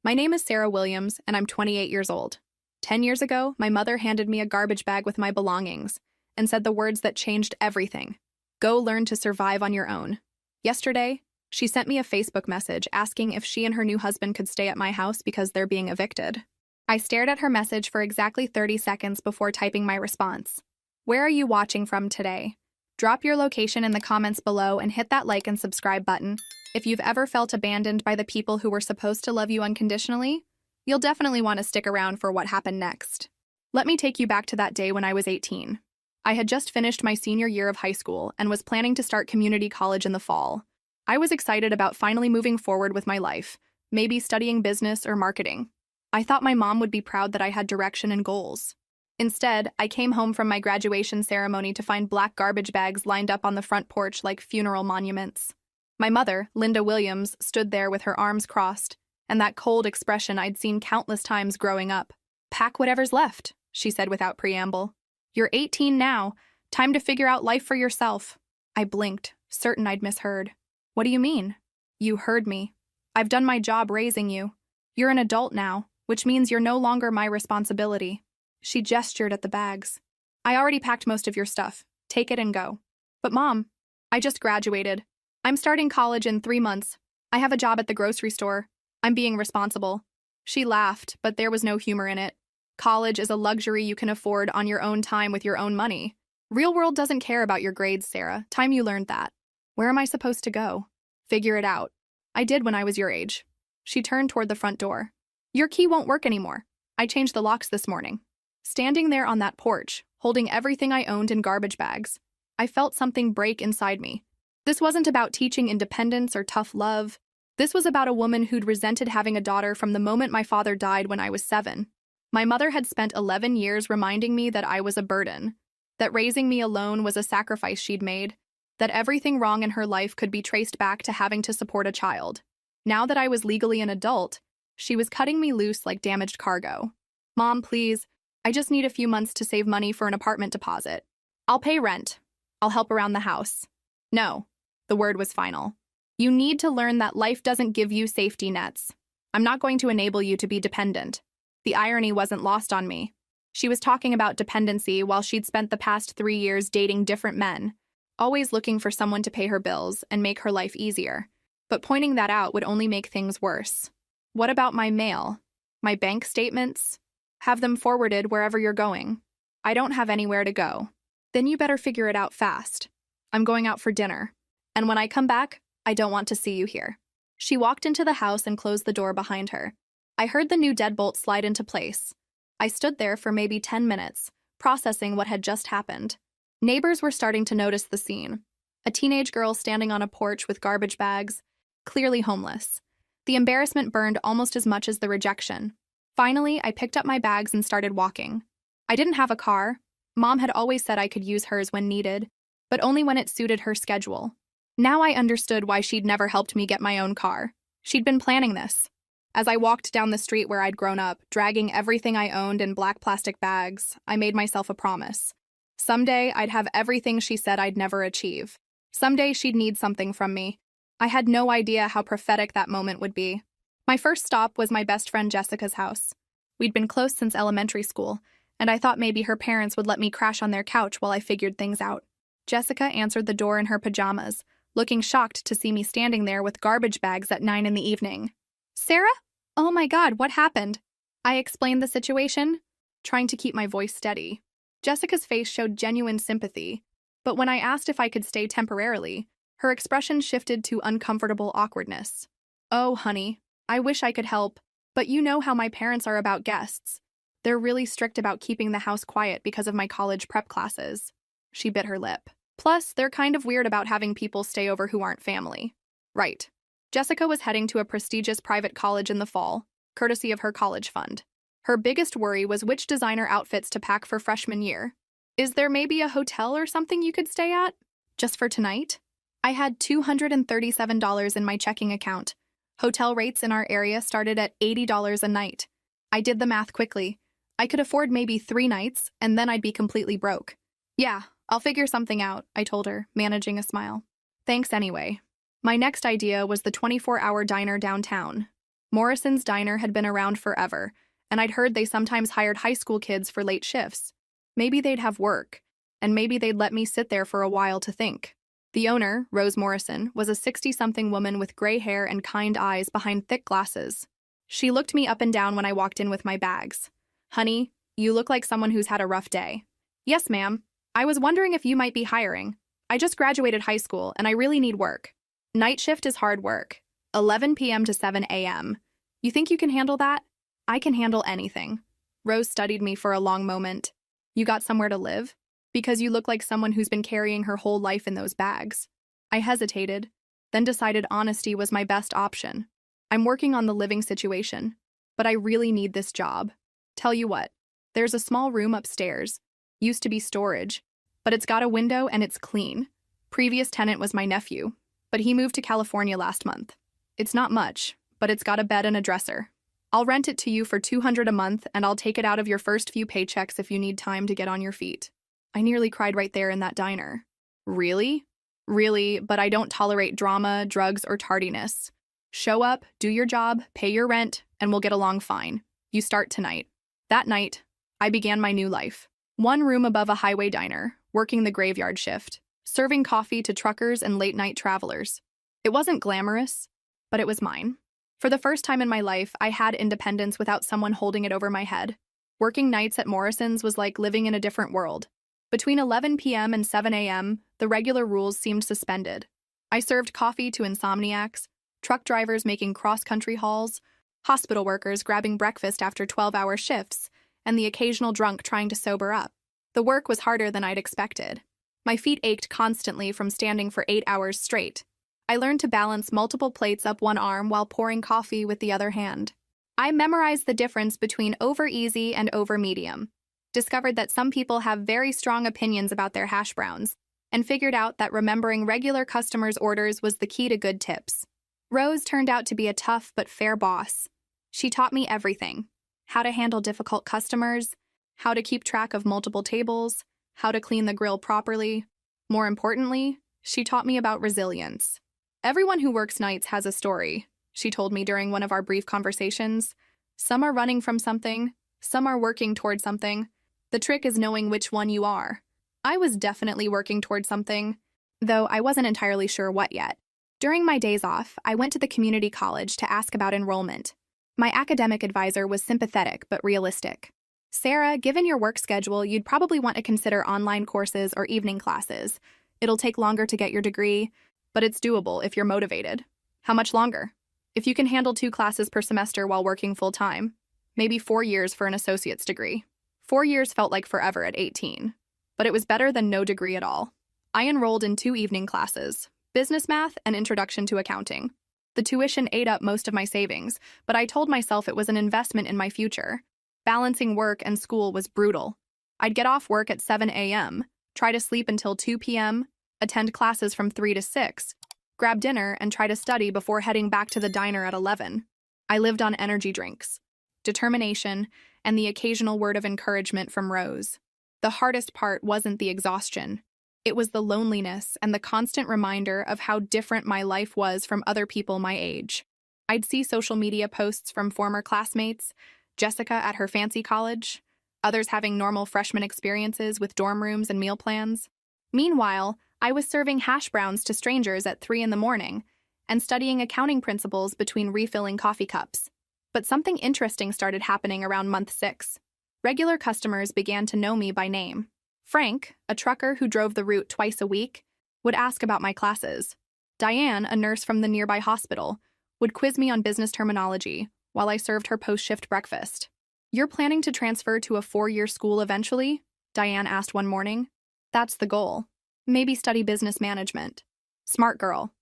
My name is Sarah Williams, and I'm 28 years old. 10 years ago, my mother handed me a garbage bag with my belongings and said the words that changed everything. Go learn to survive on your own. Yesterday, she sent me a Facebook message asking if she and her new husband could stay at my house because they're being evicted. I stared at her message for exactly 30 seconds before typing my response. Where are you watching from today? Drop your location in the comments below and hit that like and subscribe button. If you've ever felt abandoned by the people who were supposed to love you unconditionally, you'll definitely want to stick around for what happened next. Let me take you back to that day when I was 18. I had just finished my senior year of high school and was planning to start community college in the fall. I was excited about finally moving forward with my life, maybe studying business or marketing. I thought my mom would be proud that I had direction and goals. Instead, I came home from my graduation ceremony to find black garbage bags lined up on the front porch like funeral monuments. My mother, Linda Williams, stood there with her arms crossed, and that cold expression I'd seen countless times growing up. "Pack whatever's left," she said without preamble. "You're 18 now. Time to figure out life for yourself." I blinked, certain I'd misheard. "What do you mean?" "You heard me. I've done my job raising you. You're an adult now, which means you're no longer my responsibility." She gestured at the bags. "I already packed most of your stuff. Take it and go." "But Mom, I just graduated. I'm starting college in 3 months. I have a job at the grocery store. I'm being responsible." She laughed, but there was no humor in it. College is a luxury you can afford on your own time with your own money. Real world doesn't care about your grades, Sarah. Time you learned that. "Where am I supposed to go?" "Figure it out. I did when I was your age." She turned toward the front door. "Your key won't work anymore. I changed the locks this morning." Standing there on that porch, holding everything I owned in garbage bags, I felt something break inside me. This wasn't about teaching independence or tough love. This was about a woman who'd resented having a daughter from the moment my father died when I was 7. My mother had spent 11 years reminding me that I was a burden, that raising me alone was a sacrifice she'd made, that everything wrong in her life could be traced back to having to support a child. Now that I was legally an adult, she was cutting me loose like damaged cargo. "Mom, please, I just need a few months to save money for an apartment deposit. I'll pay rent. I'll help around the house." "No." The word was final. "You need to learn that life doesn't give you safety nets. I'm not going to enable you to be dependent." The irony wasn't lost on me. She was talking about dependency while she'd spent the past 3 years dating different men, always looking for someone to pay her bills and make her life easier. But pointing that out would only make things worse. "What about my mail? My bank statements? Have them forwarded wherever you're going." "I don't have anywhere to go." "Then you better figure it out fast. I'm going out for dinner. And when I come back, I don't want to see you here." She walked into the house and closed the door behind her. I heard the new deadbolt slide into place. I stood there for maybe 10 minutes, processing what had just happened. Neighbors were starting to notice the scene. A teenage girl standing on a porch with garbage bags, clearly homeless. The embarrassment burned almost as much as the rejection. Finally, I picked up my bags and started walking. I didn't have a car. Mom had always said I could use hers when needed, but only when it suited her schedule. Now I understood why she'd never helped me get my own car. She'd been planning this. As I walked down the street where I'd grown up, dragging everything I owned in black plastic bags, I made myself a promise. Someday, I'd have everything she said I'd never achieve. Someday, she'd need something from me. I had no idea how prophetic that moment would be. My first stop was my best friend Jessica's house. We'd been close since elementary school, and I thought maybe her parents would let me crash on their couch while I figured things out. Jessica answered the door in her pajamas, looking shocked to see me standing there with garbage bags at 9 in the evening. "Sarah? Oh my God, what happened?" I explained the situation, trying to keep my voice steady. Jessica's face showed genuine sympathy, but when I asked if I could stay temporarily, her expression shifted to uncomfortable awkwardness. "Oh, honey, I wish I could help, but you know how my parents are about guests. They're really strict about keeping the house quiet because of my college prep classes." She bit her lip. "Plus, they're kind of weird about having people stay over who aren't family." Right. Jessica was heading to a prestigious private college in the fall, courtesy of her college fund. Her biggest worry was which designer outfits to pack for freshman year. "Is there maybe a hotel or something you could stay at? Just for tonight?" I had $237 in my checking account. Hotel rates in our area started at $80 a night. I did the math quickly. I could afford maybe 3 nights, and then I'd be completely broke. "Yeah, I'll figure something out," I told her, managing a smile. "Thanks anyway." My next idea was the 24-hour diner downtown. Morrison's Diner had been around forever, and I'd heard they sometimes hired high school kids for late shifts. Maybe they'd have work, and maybe they'd let me sit there for a while to think. The owner, Rose Morrison, was a 60-something woman with gray hair and kind eyes behind thick glasses. She looked me up and down when I walked in with my bags. "Honey, you look like someone who's had a rough day." "Yes, ma'am. I was wondering if you might be hiring. I just graduated high school, and I really need work." "Night shift is hard work. 11 p.m. to 7 a.m. You think you can handle that?" "I can handle anything." Rose studied me for a long moment. "You got somewhere to live? Because you look like someone who's been carrying her whole life in those bags." I hesitated, then decided honesty was my best option. "I'm working on the living situation, but I really need this job. Tell you what, there's a small room upstairs. Used to be storage, but it's got a window and it's clean. Previous tenant was my nephew, but he moved to California last month. It's not much, but it's got a bed and a dresser. I'll rent it to you for $200 a month, and I'll take it out of your first few paychecks if you need time to get on your feet." I nearly cried right there in that diner. "Really? Really, but I don't tolerate drama, drugs, or tardiness. Show up, do your job, pay your rent, and we'll get along fine. You start tonight." That night, I began my new life. One room above a highway diner, working the graveyard shift, serving coffee to truckers and late-night travelers. It wasn't glamorous, but it was mine. For the first time in my life, I had independence without someone holding it over my head. Working nights at Morrison's was like living in a different world. Between 11 p.m. and 7 a.m., the regular rules seemed suspended. I served coffee to insomniacs, truck drivers making cross-country hauls, hospital workers grabbing breakfast after 12-hour shifts, and the occasional drunk trying to sober up. The work was harder than I'd expected. My feet ached constantly from standing for 8 hours straight. I learned to balance multiple plates up one arm while pouring coffee with the other hand. I memorized the difference between over-easy and over-medium, discovered that some people have very strong opinions about their hash browns, and figured out that remembering regular customers' orders was the key to good tips. Rose turned out to be a tough but fair boss. She taught me everything: how to handle difficult customers, how to keep track of multiple tables, how to clean the grill properly. More importantly, she taught me about resilience. "Everyone who works nights has a story," she told me during one of our brief conversations. "Some are running from something, some are working toward something. The trick is knowing which one you are." I was definitely working toward something, though I wasn't entirely sure what yet. During my days off, I went to the community college to ask about enrollment. My academic advisor was sympathetic but realistic. "Sarah, given your work schedule, you'd probably want to consider online courses or evening classes. It'll take longer to get your degree, but it's doable if you're motivated." "How much longer?" "If you can handle 2 classes per semester while working full-time. Maybe 4 years for an associate's degree." 4 years felt like forever at 18, but it was better than no degree at all. I enrolled in 2 evening classes, business math and introduction to accounting. The tuition ate up most of my savings, but I told myself it was an investment in my future. Balancing work and school was brutal. I'd get off work at 7 a.m., try to sleep until 2 p.m., attend classes from 3 to 6, grab dinner, and try to study before heading back to the diner at 11. I lived on energy drinks, determination, and the occasional word of encouragement from Rose. The hardest part wasn't the exhaustion. It was the loneliness and the constant reminder of how different my life was from other people my age. I'd see social media posts from former classmates, Jessica at her fancy college, others having normal freshman experiences with dorm rooms and meal plans. Meanwhile, I was serving hash browns to strangers at 3 in the morning and studying accounting principles between refilling coffee cups. But something interesting started happening around month 6. Regular customers began to know me by name. Frank, a trucker who drove the route twice a week, would ask about my classes. Diane, a nurse from the nearby hospital, would quiz me on business terminology while I served her post-shift breakfast. "You're planning to transfer to a 4-year school eventually?" Diane asked one morning. "That's the goal. Maybe study business management." "Smart girl.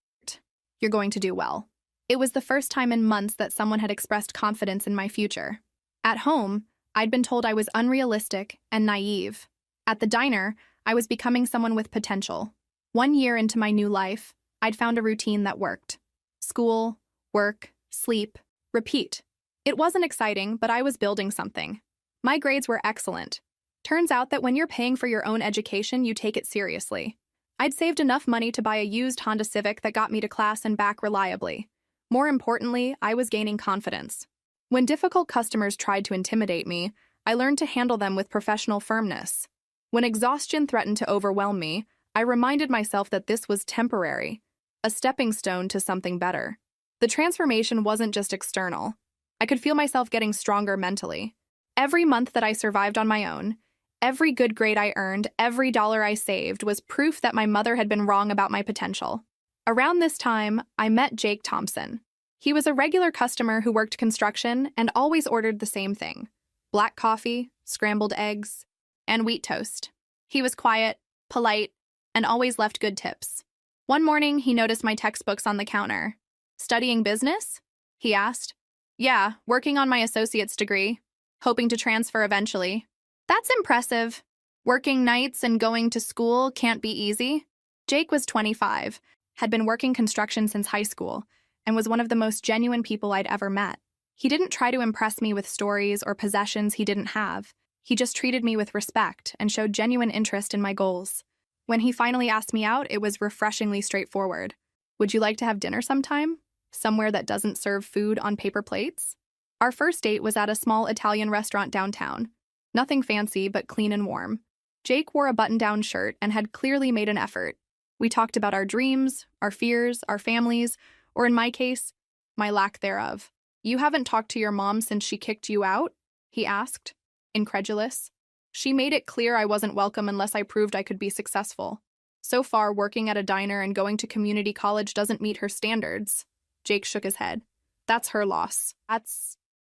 You're going to do well." It was the first time in months that someone had expressed confidence in my future. At home, I'd been told I was unrealistic and naive. At the diner, I was becoming someone with potential. 1 year into my new life, I'd found a routine that worked. School, work, sleep, repeat. It wasn't exciting, but I was building something. My grades were excellent. Turns out that when you're paying for your own education, you take it seriously. I'd saved enough money to buy a used Honda Civic that got me to class and back reliably. More importantly, I was gaining confidence. When difficult customers tried to intimidate me, I learned to handle them with professional firmness. When exhaustion threatened to overwhelm me, I reminded myself that this was temporary, a stepping stone to something better. The transformation wasn't just external. I could feel myself getting stronger mentally. Every month that I survived on my own, every good grade I earned, every dollar I saved was proof that my mother had been wrong about my potential. Around this time, I met Jake Thompson. He was a regular customer who worked construction and always ordered the same thing: black coffee, scrambled eggs, and wheat toast. He was quiet, polite, and always left good tips. One morning, he noticed my textbooks on the counter. "Studying business?" he asked. "Yeah, working on my associate's degree, hoping to transfer eventually." "That's impressive. Working nights and going to school can't be easy." Jake was 25, had been working construction since high school, and was one of the most genuine people I'd ever met. He didn't try to impress me with stories or possessions he didn't have. He just treated me with respect and showed genuine interest in my goals. When he finally asked me out, it was refreshingly straightforward. "Would you like to have dinner sometime? Somewhere that doesn't serve food on paper plates?" Our first date was at a small Italian restaurant downtown. Nothing fancy, but clean and warm. Jake wore a button-down shirt and had clearly made an effort. We talked about our dreams, our fears, our families, or in my case, my lack thereof. "You haven't talked to your mom since she kicked you out?" he asked, incredulous. "She made it clear I wasn't welcome unless I proved I could be successful. So far, working at a diner and going to community college doesn't meet her standards." Jake shook his head. "That's her loss.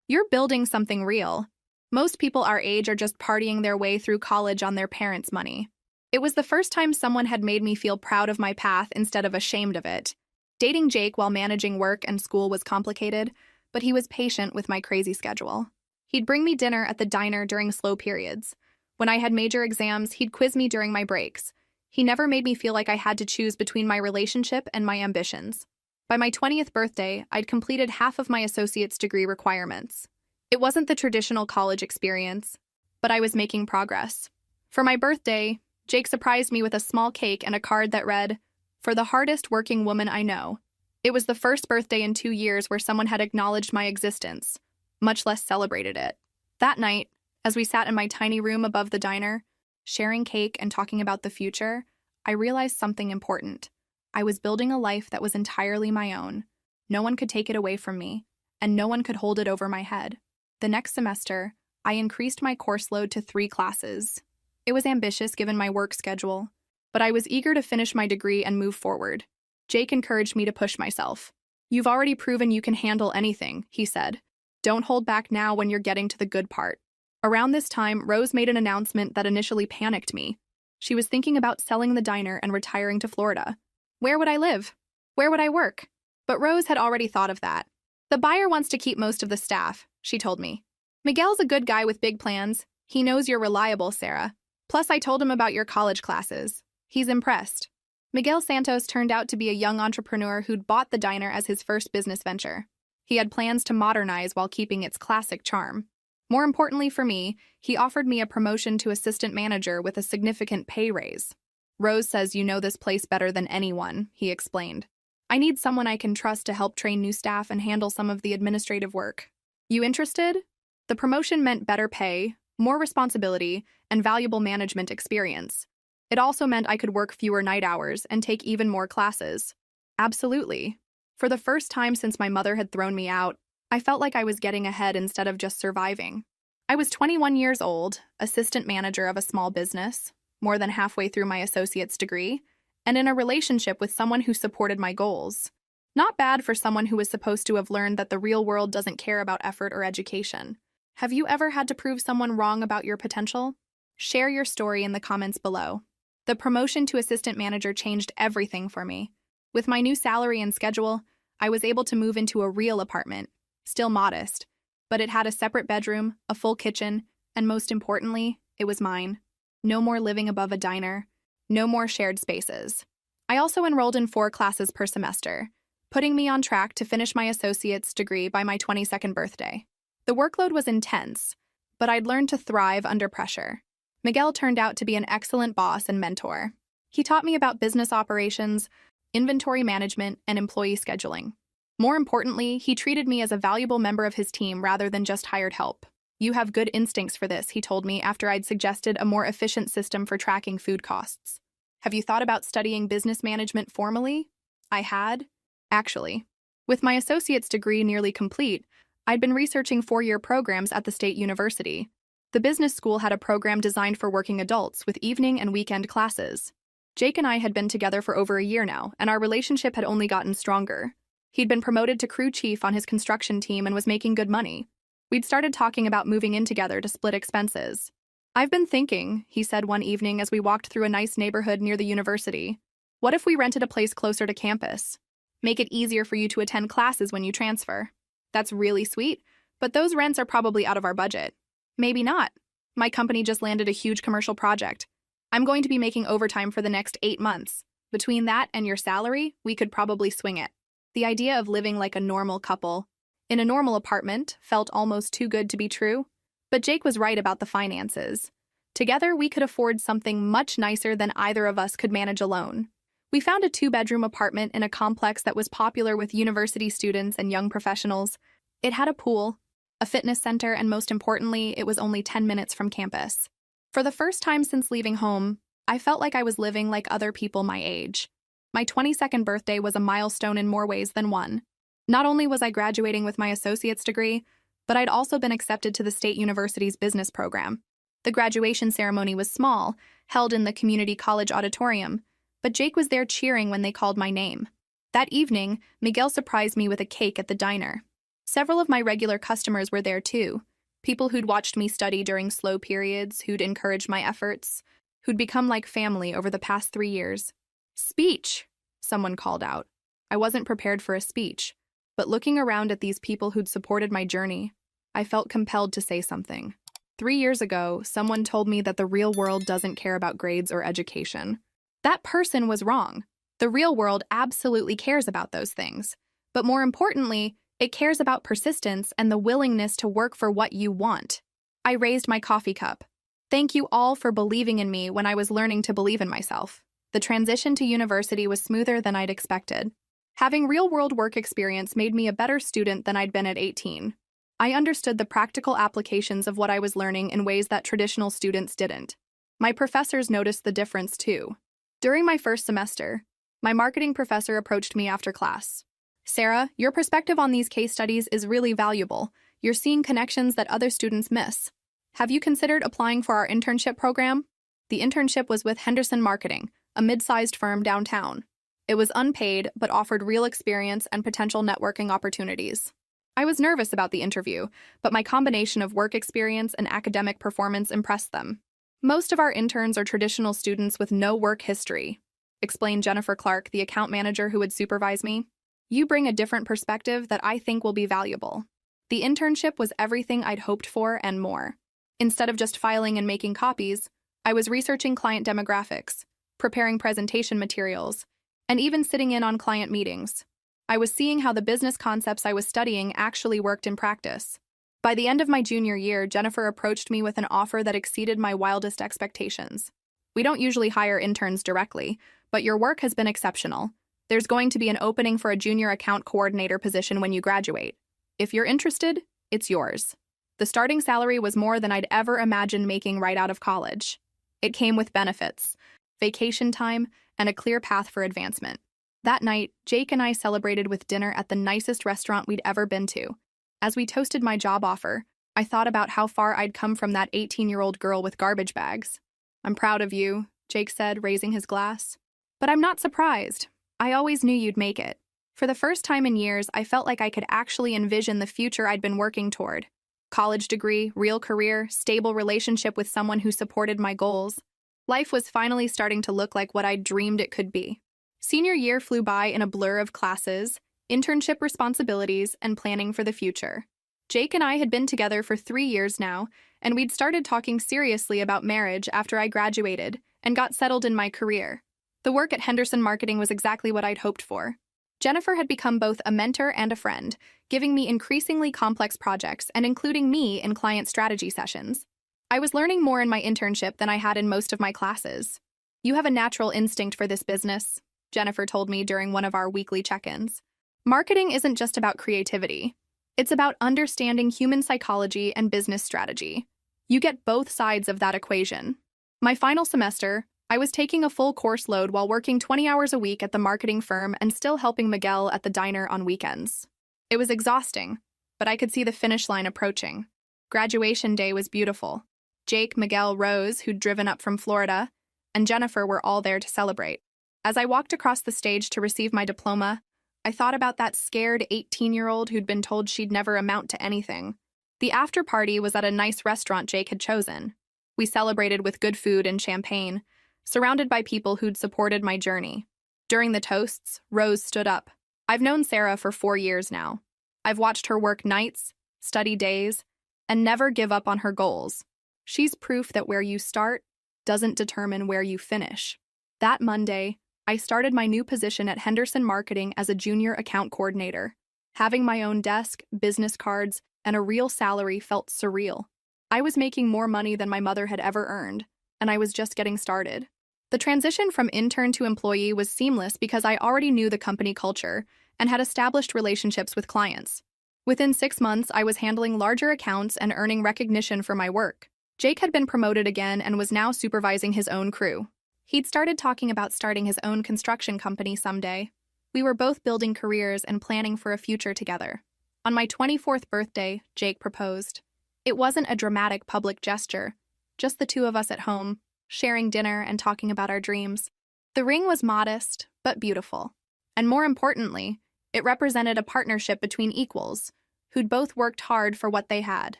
You're building something real. Most people our age are just partying their way through college on their parents' money." It was the first time someone had made me feel proud of my path instead of ashamed of it. Dating Jake while managing work and school was complicated, but he was patient with my crazy schedule. He'd bring me dinner at the diner during slow periods. When I had major exams, he'd quiz me during my breaks. He never made me feel like I had to choose between my relationship and my ambitions. By my 20th birthday, I'd completed half of my associate's degree requirements. It wasn't the traditional college experience, but I was making progress. For my birthday, Jake surprised me with a small cake and a card that read, "For the hardest working woman I know." It was the first birthday in 2 years where someone had acknowledged my existence, much less celebrated it. That night, as we sat in my tiny room above the diner, sharing cake and talking about the future, I realized something important. I was building a life that was entirely my own. No one could take it away from me, and no one could hold it over my head. The next semester, I increased my course load to 3 classes. It was ambitious given my work schedule, but I was eager to finish my degree and move forward. Jake encouraged me to push myself. "You've already proven you can handle anything," he said. "Don't hold back now when you're getting to the good part." Around this time, Rose made an announcement that initially panicked me. She was thinking about selling the diner and retiring to Florida. Where would I live? Where would I work? But Rose had already thought of that. "The buyer wants to keep most of the staff," she told me. "Miguel's a good guy with big plans. He knows you're reliable, Sarah. Plus, I told him about your college classes. He's impressed." Miguel Santos turned out to be a young entrepreneur who'd bought the diner as his first business venture. He had plans to modernize while keeping its classic charm. More importantly for me, he offered me a promotion to assistant manager with a significant pay raise. "Rose says you know this place better than anyone," he explained. "I need someone I can trust to help train new staff and handle some of the administrative work. You interested?" The promotion meant better pay, more responsibility, and valuable management experience. It also meant I could work fewer night hours and take even more classes. Absolutely. For the first time since my mother had thrown me out, I felt like I was getting ahead instead of just surviving. I was 21 years old, assistant manager of a small business, more than halfway through my associate's degree, and in a relationship with someone who supported my goals. Not bad for someone who was supposed to have learned that the real world doesn't care about effort or education. Have you ever had to prove someone wrong about your potential? Share your story in the comments below. The promotion to assistant manager changed everything for me. With my new salary and schedule, I was able to move into a real apartment, still modest, but it had a separate bedroom, a full kitchen, and most importantly, it was mine. No more living above a diner, no more shared spaces. I also enrolled in 4 classes per semester, putting me on track to finish my associate's degree by my 22nd birthday. The workload was intense, but I'd learned to thrive under pressure. Miguel turned out to be an excellent boss and mentor. He taught me about business operations, inventory management, and employee scheduling. More importantly, he treated me as a valuable member of his team rather than just hired help. You have good instincts for this, he told me after I'd suggested a more efficient system for tracking food costs. Have you thought about studying business management formally? I had. Actually. With my associate's degree nearly complete, I'd been researching four-year programs at the state university. The business school had a program designed for working adults with evening and weekend classes. Jake and I had been together for over a year now, and our relationship had only gotten stronger. He'd been promoted to crew chief on his construction team and was making good money. We'd started talking about moving in together to split expenses. I've been thinking, he said one evening as we walked through a nice neighborhood near the university. What if we rented a place closer to campus? Make it easier for you to attend classes when you transfer. That's really sweet, but those rents are probably out of our budget. Maybe not. My company just landed a huge commercial project. I'm going to be making overtime for the next 8 months. Between that and your salary, we could probably swing it. The idea of living like a normal couple in a normal apartment felt almost too good to be true, but Jake was right about the finances. Together, we could afford something much nicer than either of us could manage alone. We found a 2-bedroom apartment in a complex that was popular with university students and young professionals. It had a pool, a fitness center, and most importantly, it was only 10 minutes from campus. For the first time since leaving home, I felt like I was living like other people my age. My 22nd birthday was a milestone in more ways than one. Not only was I graduating with my associate's degree, but I'd also been accepted to the state university's business program. The graduation ceremony was small, held in the community college auditorium, but Jake was there cheering when they called my name. That evening, Miguel surprised me with a cake at the diner. Several of my regular customers were there too, people who'd watched me study during slow periods, who'd encouraged my efforts, who'd become like family over the past 3 years. Speech, someone called out. I wasn't prepared for a speech, but looking around at these people who'd supported my journey, I felt compelled to say something. 3 years ago, someone told me that the real world doesn't care about grades or education. That person was wrong. The real world absolutely cares about those things. But more importantly, it cares about persistence and the willingness to work for what you want. I raised my coffee cup. Thank you all for believing in me when I was learning to believe in myself. The transition to university was smoother than I'd expected. Having real-world work experience made me a better student than I'd been at 18. I understood the practical applications of what I was learning in ways that traditional students didn't. My professors noticed the difference too. During my first semester, my marketing professor approached me after class. Sarah, your perspective on these case studies is really valuable. You're seeing connections that other students miss. Have you considered applying for our internship program? The internship was with Henderson Marketing, a mid-sized firm downtown. It was unpaid, but offered real experience and potential networking opportunities. I was nervous about the interview, but my combination of work experience and academic performance impressed them. Most of our interns are traditional students with no work history, explained Jennifer Clark, the account manager who would supervise me. You bring a different perspective that I think will be valuable. The internship was everything I'd hoped for and more. Instead of just filing and making copies, I was researching client demographics, preparing presentation materials, and even sitting in on client meetings. I was seeing how the business concepts I was studying actually worked in practice. By the end of my junior year, Jennifer approached me with an offer that exceeded my wildest expectations. We don't usually hire interns directly, but your work has been exceptional. There's going to be an opening for a junior account coordinator position when you graduate. If you're interested, it's yours. The starting salary was more than I'd ever imagined making right out of college. It came with benefits, vacation time, and a clear path for advancement. That night, Jake and I celebrated with dinner at the nicest restaurant we'd ever been to. As we toasted my job offer, I thought about how far I'd come from that 18-year-old girl with garbage bags. I'm proud of you, Jake said, raising his glass. But I'm not surprised. I always knew you'd make it. For the first time in years, I felt like I could actually envision the future I'd been working toward. College degree, real career, stable relationship with someone who supported my goals. Life was finally starting to look like what I'd dreamed it could be. Senior year flew by in a blur of classes, internship responsibilities, and planning for the future. Jake and I had been together for 3 years now, and we'd started talking seriously about marriage after I graduated and got settled in my career. The work at Henderson Marketing was exactly what I'd hoped for. Jennifer had become both a mentor and a friend, giving me increasingly complex projects and including me in client strategy sessions. I was learning more in my internship than I had in most of my classes. You have a natural instinct for this business, Jennifer told me during one of our weekly check-ins. Marketing isn't just about creativity. It's about understanding human psychology and business strategy. You get both sides of that equation. My final semester, I was taking a full course load while working 20 hours a week at the marketing firm and still helping Miguel at the diner on weekends. It was exhausting, but I could see the finish line approaching. Graduation day was beautiful. Jake, Miguel, Rose, who'd driven up from Florida, and Jennifer were all there to celebrate. As I walked across the stage to receive my diploma, I thought about that scared 18-year-old who'd been told she'd never amount to anything. The after party was at a nice restaurant Jake had chosen. We celebrated with good food and champagne, surrounded by people who'd supported my journey. During the toasts, Rose stood up. I've known Sarah for 4 years now. I've watched her work nights, study days, and never give up on her goals. She's proof that where you start doesn't determine where you finish. That Monday, I started my new position at Henderson Marketing as a junior account coordinator. Having my own desk, business cards, and a real salary felt surreal. I was making more money than my mother had ever earned, and I was just getting started. The transition from intern to employee was seamless because I already knew the company culture and had established relationships with clients. Within 6 months, I was handling larger accounts and earning recognition for my work. Jake had been promoted again and was now supervising his own crew. He'd started talking about starting his own construction company someday. We were both building careers and planning for a future together. On my 24th birthday, Jake proposed. It wasn't a dramatic public gesture, just the two of us at home, sharing dinner and talking about our dreams. The ring was modest, but beautiful. And more importantly, it represented a partnership between equals, who'd both worked hard for what they had.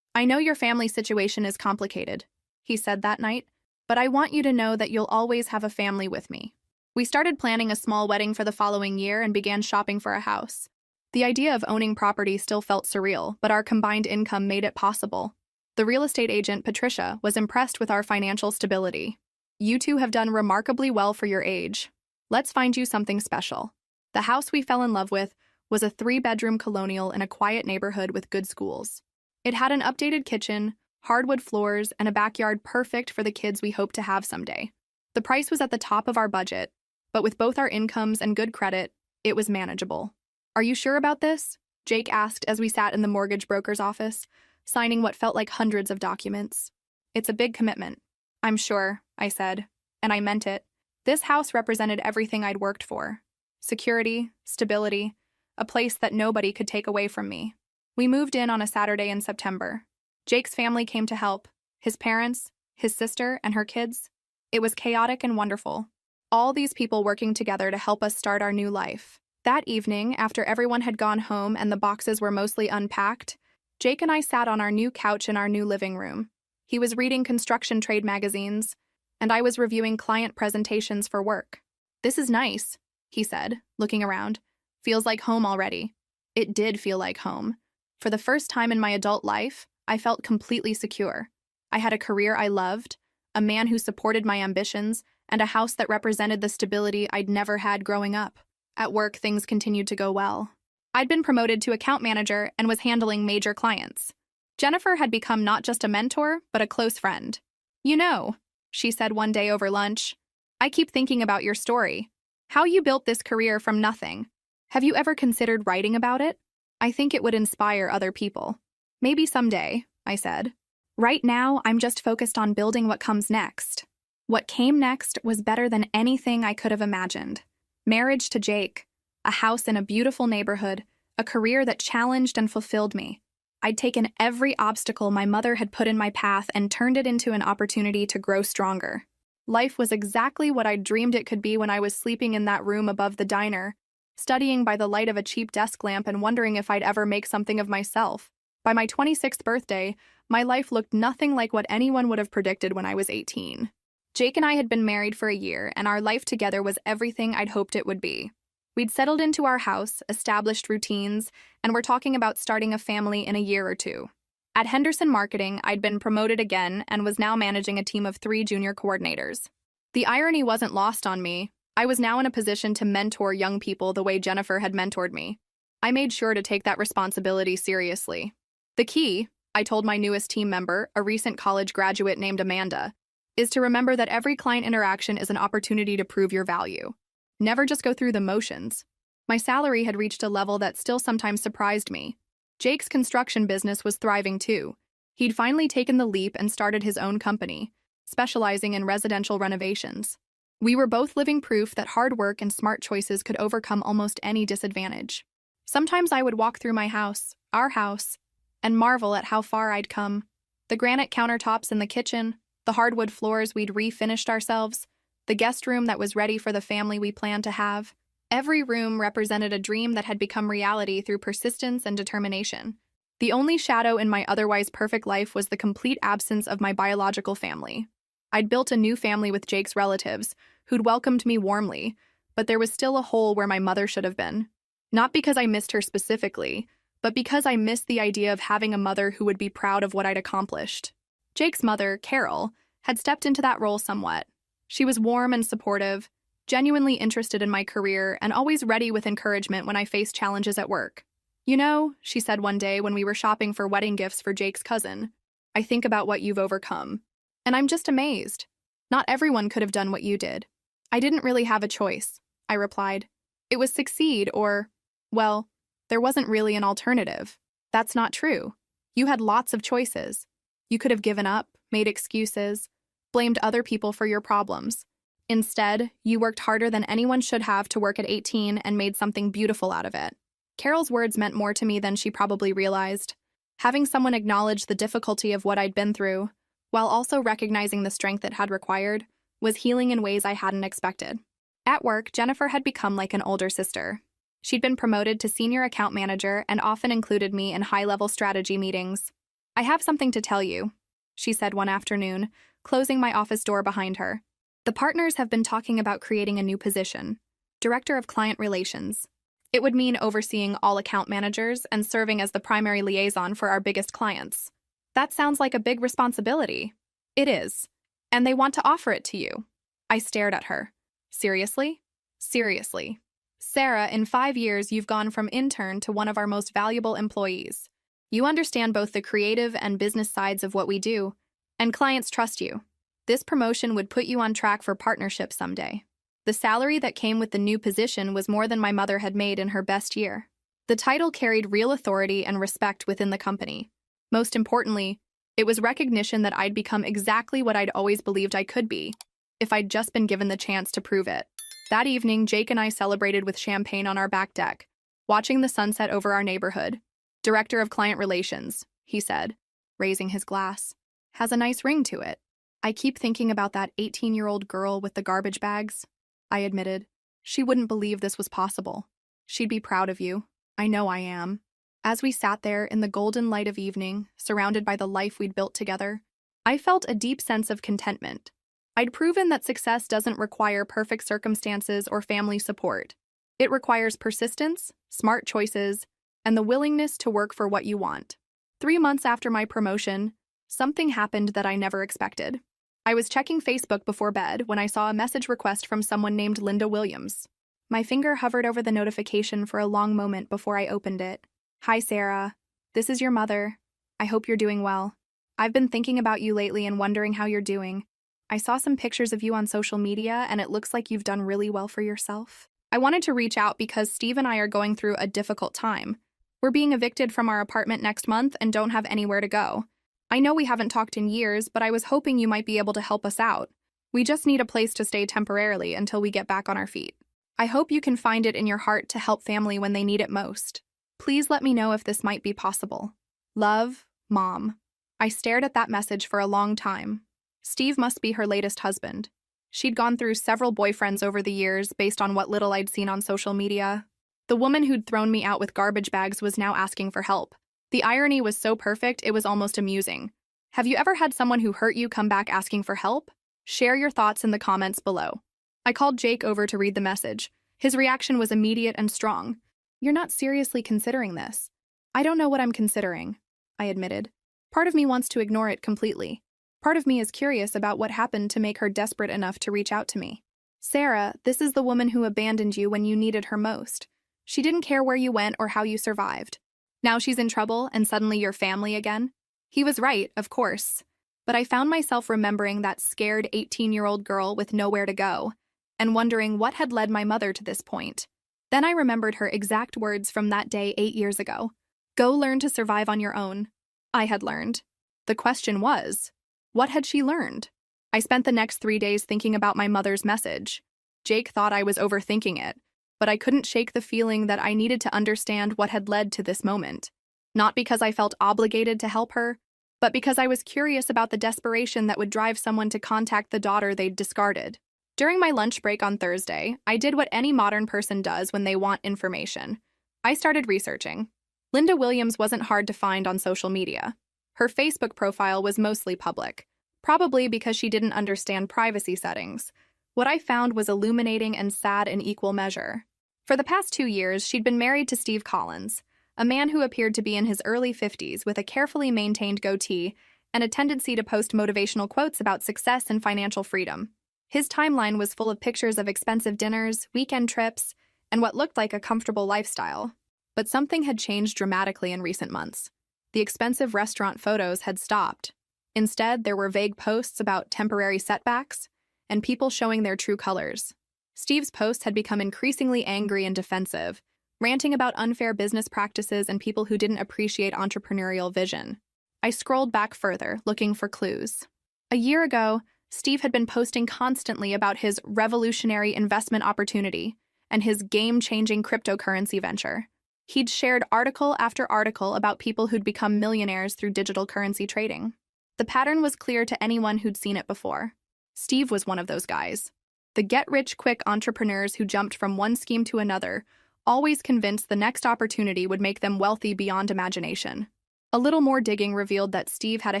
I know your family situation is complicated, he said that night, but I want you to know that you'll always have a family with me. We started planning a small wedding for the following year and began shopping for a house. The idea of owning property still felt surreal, but our combined income made it possible. The real estate agent, Patricia, was impressed with our financial stability. You two have done remarkably well for your age. Let's find you something special. The house we fell in love with was a 3-bedroom colonial in a quiet neighborhood with good schools. It had an updated kitchen, hardwood floors, and a backyard perfect for the kids we hope to have someday. The price was at the top of our budget, but with both our incomes and good credit, it was manageable. Are you sure about this? Jake asked as we sat in the mortgage broker's office, signing what felt like hundreds of documents. It's a big commitment. I'm sure, I said, and I meant it. This house represented everything I'd worked for. Security, stability, a place that nobody could take away from me. We moved in on a Saturday in September. Jake's family came to help, his parents, his sister, and her kids. It was chaotic and wonderful. All these people working together to help us start our new life. That evening, after everyone had gone home and the boxes were mostly unpacked, Jake and I sat on our new couch in our new living room. He was reading construction trade magazines, and I was reviewing client presentations for work. This is nice, he said, looking around. Feels like home already. It did feel like home. For the first time in my adult life, I felt completely secure. I had a career I loved, a man who supported my ambitions, and a house that represented the stability I'd never had growing up. At work, things continued to go well. I'd been promoted to account manager and was handling major clients. Jennifer had become not just a mentor, but a close friend. You know, she said one day over lunch, I keep thinking about your story. How you built this career from nothing. Have you ever considered writing about it? I think it would inspire other people. Maybe someday, I said. Right now, I'm just focused on building what comes next. What came next was better than anything I could have imagined. Marriage to Jake, a house in a beautiful neighborhood, a career that challenged and fulfilled me. I'd taken every obstacle my mother had put in my path and turned it into an opportunity to grow stronger. Life was exactly what I'd dreamed it could be when I was sleeping in that room above the diner, studying by the light of a cheap desk lamp and wondering if I'd ever make something of myself. By my 26th birthday, my life looked nothing like what anyone would have predicted when I was 18. Jake and I had been married for a year, and our life together was everything I'd hoped it would be. We'd settled into our house, established routines, and were talking about starting a family in a year or two. At Henderson Marketing, I'd been promoted again and was now managing a team of 3 junior coordinators. The irony wasn't lost on me. I was now in a position to mentor young people the way Jennifer had mentored me. I made sure to take that responsibility seriously. The key, I told my newest team member, a recent college graduate named Amanda, is to remember that every client interaction is an opportunity to prove your value. Never just go through the motions. My salary had reached a level that still sometimes surprised me. Jake's construction business was thriving too. He'd finally taken the leap and started his own company, specializing in residential renovations. We were both living proof that hard work and smart choices could overcome almost any disadvantage. Sometimes I would walk through our house, and marvel at how far I'd come. The granite countertops in the kitchen, the hardwood floors we'd refinished ourselves, the guest room that was ready for the family we planned to have. Every room represented a dream that had become reality through persistence and determination. The only shadow in my otherwise perfect life was the complete absence of my biological family. I'd built a new family with Jake's relatives, who'd welcomed me warmly, but there was still a hole where my mother should have been. Not because I missed her specifically, but because I missed the idea of having a mother who would be proud of what I'd accomplished. Jake's mother, Carol, had stepped into that role somewhat. She was warm and supportive, genuinely interested in my career, and always ready with encouragement when I faced challenges at work. "You know," she said one day when we were shopping for wedding gifts for Jake's cousin, "I think about what you've overcome. And I'm just amazed. Not everyone could have done what you did." "I didn't really have a choice," I replied. "It was succeed or, well, there wasn't really an alternative." "That's not true. You had lots of choices. You could have given up, made excuses, blamed other people for your problems. Instead, you worked harder than anyone should have to work at 18 and made something beautiful out of it." Carol's words meant more to me than she probably realized. Having someone acknowledge the difficulty of what I'd been through, while also recognizing the strength it had required, was healing in ways I hadn't expected. At work, Jennifer had become like an older sister. She'd been promoted to senior account manager and often included me in high-level strategy meetings. "I have something to tell you," she said one afternoon, closing my office door behind her. "The partners have been talking about creating a new position, Director of Client Relations. It would mean overseeing all account managers and serving as the primary liaison for our biggest clients. That sounds like a big responsibility." "It is. And they want to offer it to you." I stared at her. "Seriously?" "Seriously. Sarah, in 5 years, you've gone from intern to one of our most valuable employees. You understand both the creative and business sides of what we do, and clients trust you. This promotion would put you on track for partnership someday." The salary that came with the new position was more than my mother had made in her best year. The title carried real authority and respect within the company. Most importantly, it was recognition that I'd become exactly what I'd always believed I could be, if I'd just been given the chance to prove it. That evening, Jake and I celebrated with champagne on our back deck, watching the sunset over our neighborhood. "Director of Client Relations," he said, raising his glass. "Has a nice ring to it." "I keep thinking about that 18-year-old girl with the garbage bags," I admitted. "She wouldn't believe this was possible. She'd be proud of you. I know I am." As we sat there in the golden light of evening, surrounded by the life we'd built together, I felt a deep sense of contentment. I'd proven that success doesn't require perfect circumstances or family support. It requires persistence, smart choices, and the willingness to work for what you want. 3 months after my promotion, something happened that I never expected. I was checking Facebook before bed when I saw a message request from someone named Linda Williams. My finger hovered over the notification for a long moment before I opened it. "Hi, Sarah. This is your mother. I hope you're doing well. I've been thinking about you lately and wondering how you're doing. I saw some pictures of you on social media, and it looks like you've done really well for yourself. I wanted to reach out because Steve and I are going through a difficult time. We're being evicted from our apartment next month and don't have anywhere to go. I know we haven't talked in years, but I was hoping you might be able to help us out. We just need a place to stay temporarily until we get back on our feet. I hope you can find it in your heart to help family when they need it most. Please let me know if this might be possible. Love, Mom." I stared at that message for a long time. Steve must be her latest husband. She'd gone through several boyfriends over the years based on what little I'd seen on social media. The woman who'd thrown me out with garbage bags was now asking for help. The irony was so perfect, it was almost amusing. Have you ever had someone who hurt you come back asking for help? Share your thoughts in the comments below. I called Jake over to read the message. His reaction was immediate and strong. "You're not seriously considering this." "I don't know what I'm considering," I admitted. Part of me wants to ignore it completely. Part of me is curious about what happened to make her desperate enough to reach out to me. "Sarah, this is the woman who abandoned you when you needed her most. She didn't care where you went or how you survived. Now she's in trouble and suddenly you're family again?" He was right, of course. But I found myself remembering that scared 18-year-old girl with nowhere to go, and wondering what had led my mother to this point. Then I remembered her exact words from that day 8 years ago. Go learn to survive on your own. I had learned. The question was, what had she learned? I spent the next 3 days thinking about my mother's message. Jake thought I was overthinking it, but I couldn't shake the feeling that I needed to understand what had led to this moment. Not because I felt obligated to help her, but because I was curious about the desperation that would drive someone to contact the daughter they'd discarded. During my lunch break on Thursday, I did what any modern person does when they want information. I started researching. Linda Williams wasn't hard to find on social media. Her Facebook profile was mostly public, probably because she didn't understand privacy settings. What I found was illuminating and sad in equal measure. For the past 2 years, she'd been married to Steve Collins, a man who appeared to be in his early 50s with a carefully maintained goatee and a tendency to post motivational quotes about success and financial freedom. His timeline was full of pictures of expensive dinners, weekend trips, and what looked like a comfortable lifestyle. But something had changed dramatically in recent months. The expensive restaurant photos had stopped. Instead, there were vague posts about temporary setbacks and people showing their true colors. Steve's posts had become increasingly angry and defensive, ranting about unfair business practices and people who didn't appreciate entrepreneurial vision. I scrolled back further, looking for clues. A year ago, Steve had been posting constantly about his revolutionary investment opportunity and his game-changing cryptocurrency venture. He'd shared article after article about people who'd become millionaires through digital currency trading. The pattern was clear to anyone who'd seen it before. Steve was one of those guys. The get-rich-quick entrepreneurs who jumped from one scheme to another, always convinced the next opportunity would make them wealthy beyond imagination. A little more digging revealed that Steve had a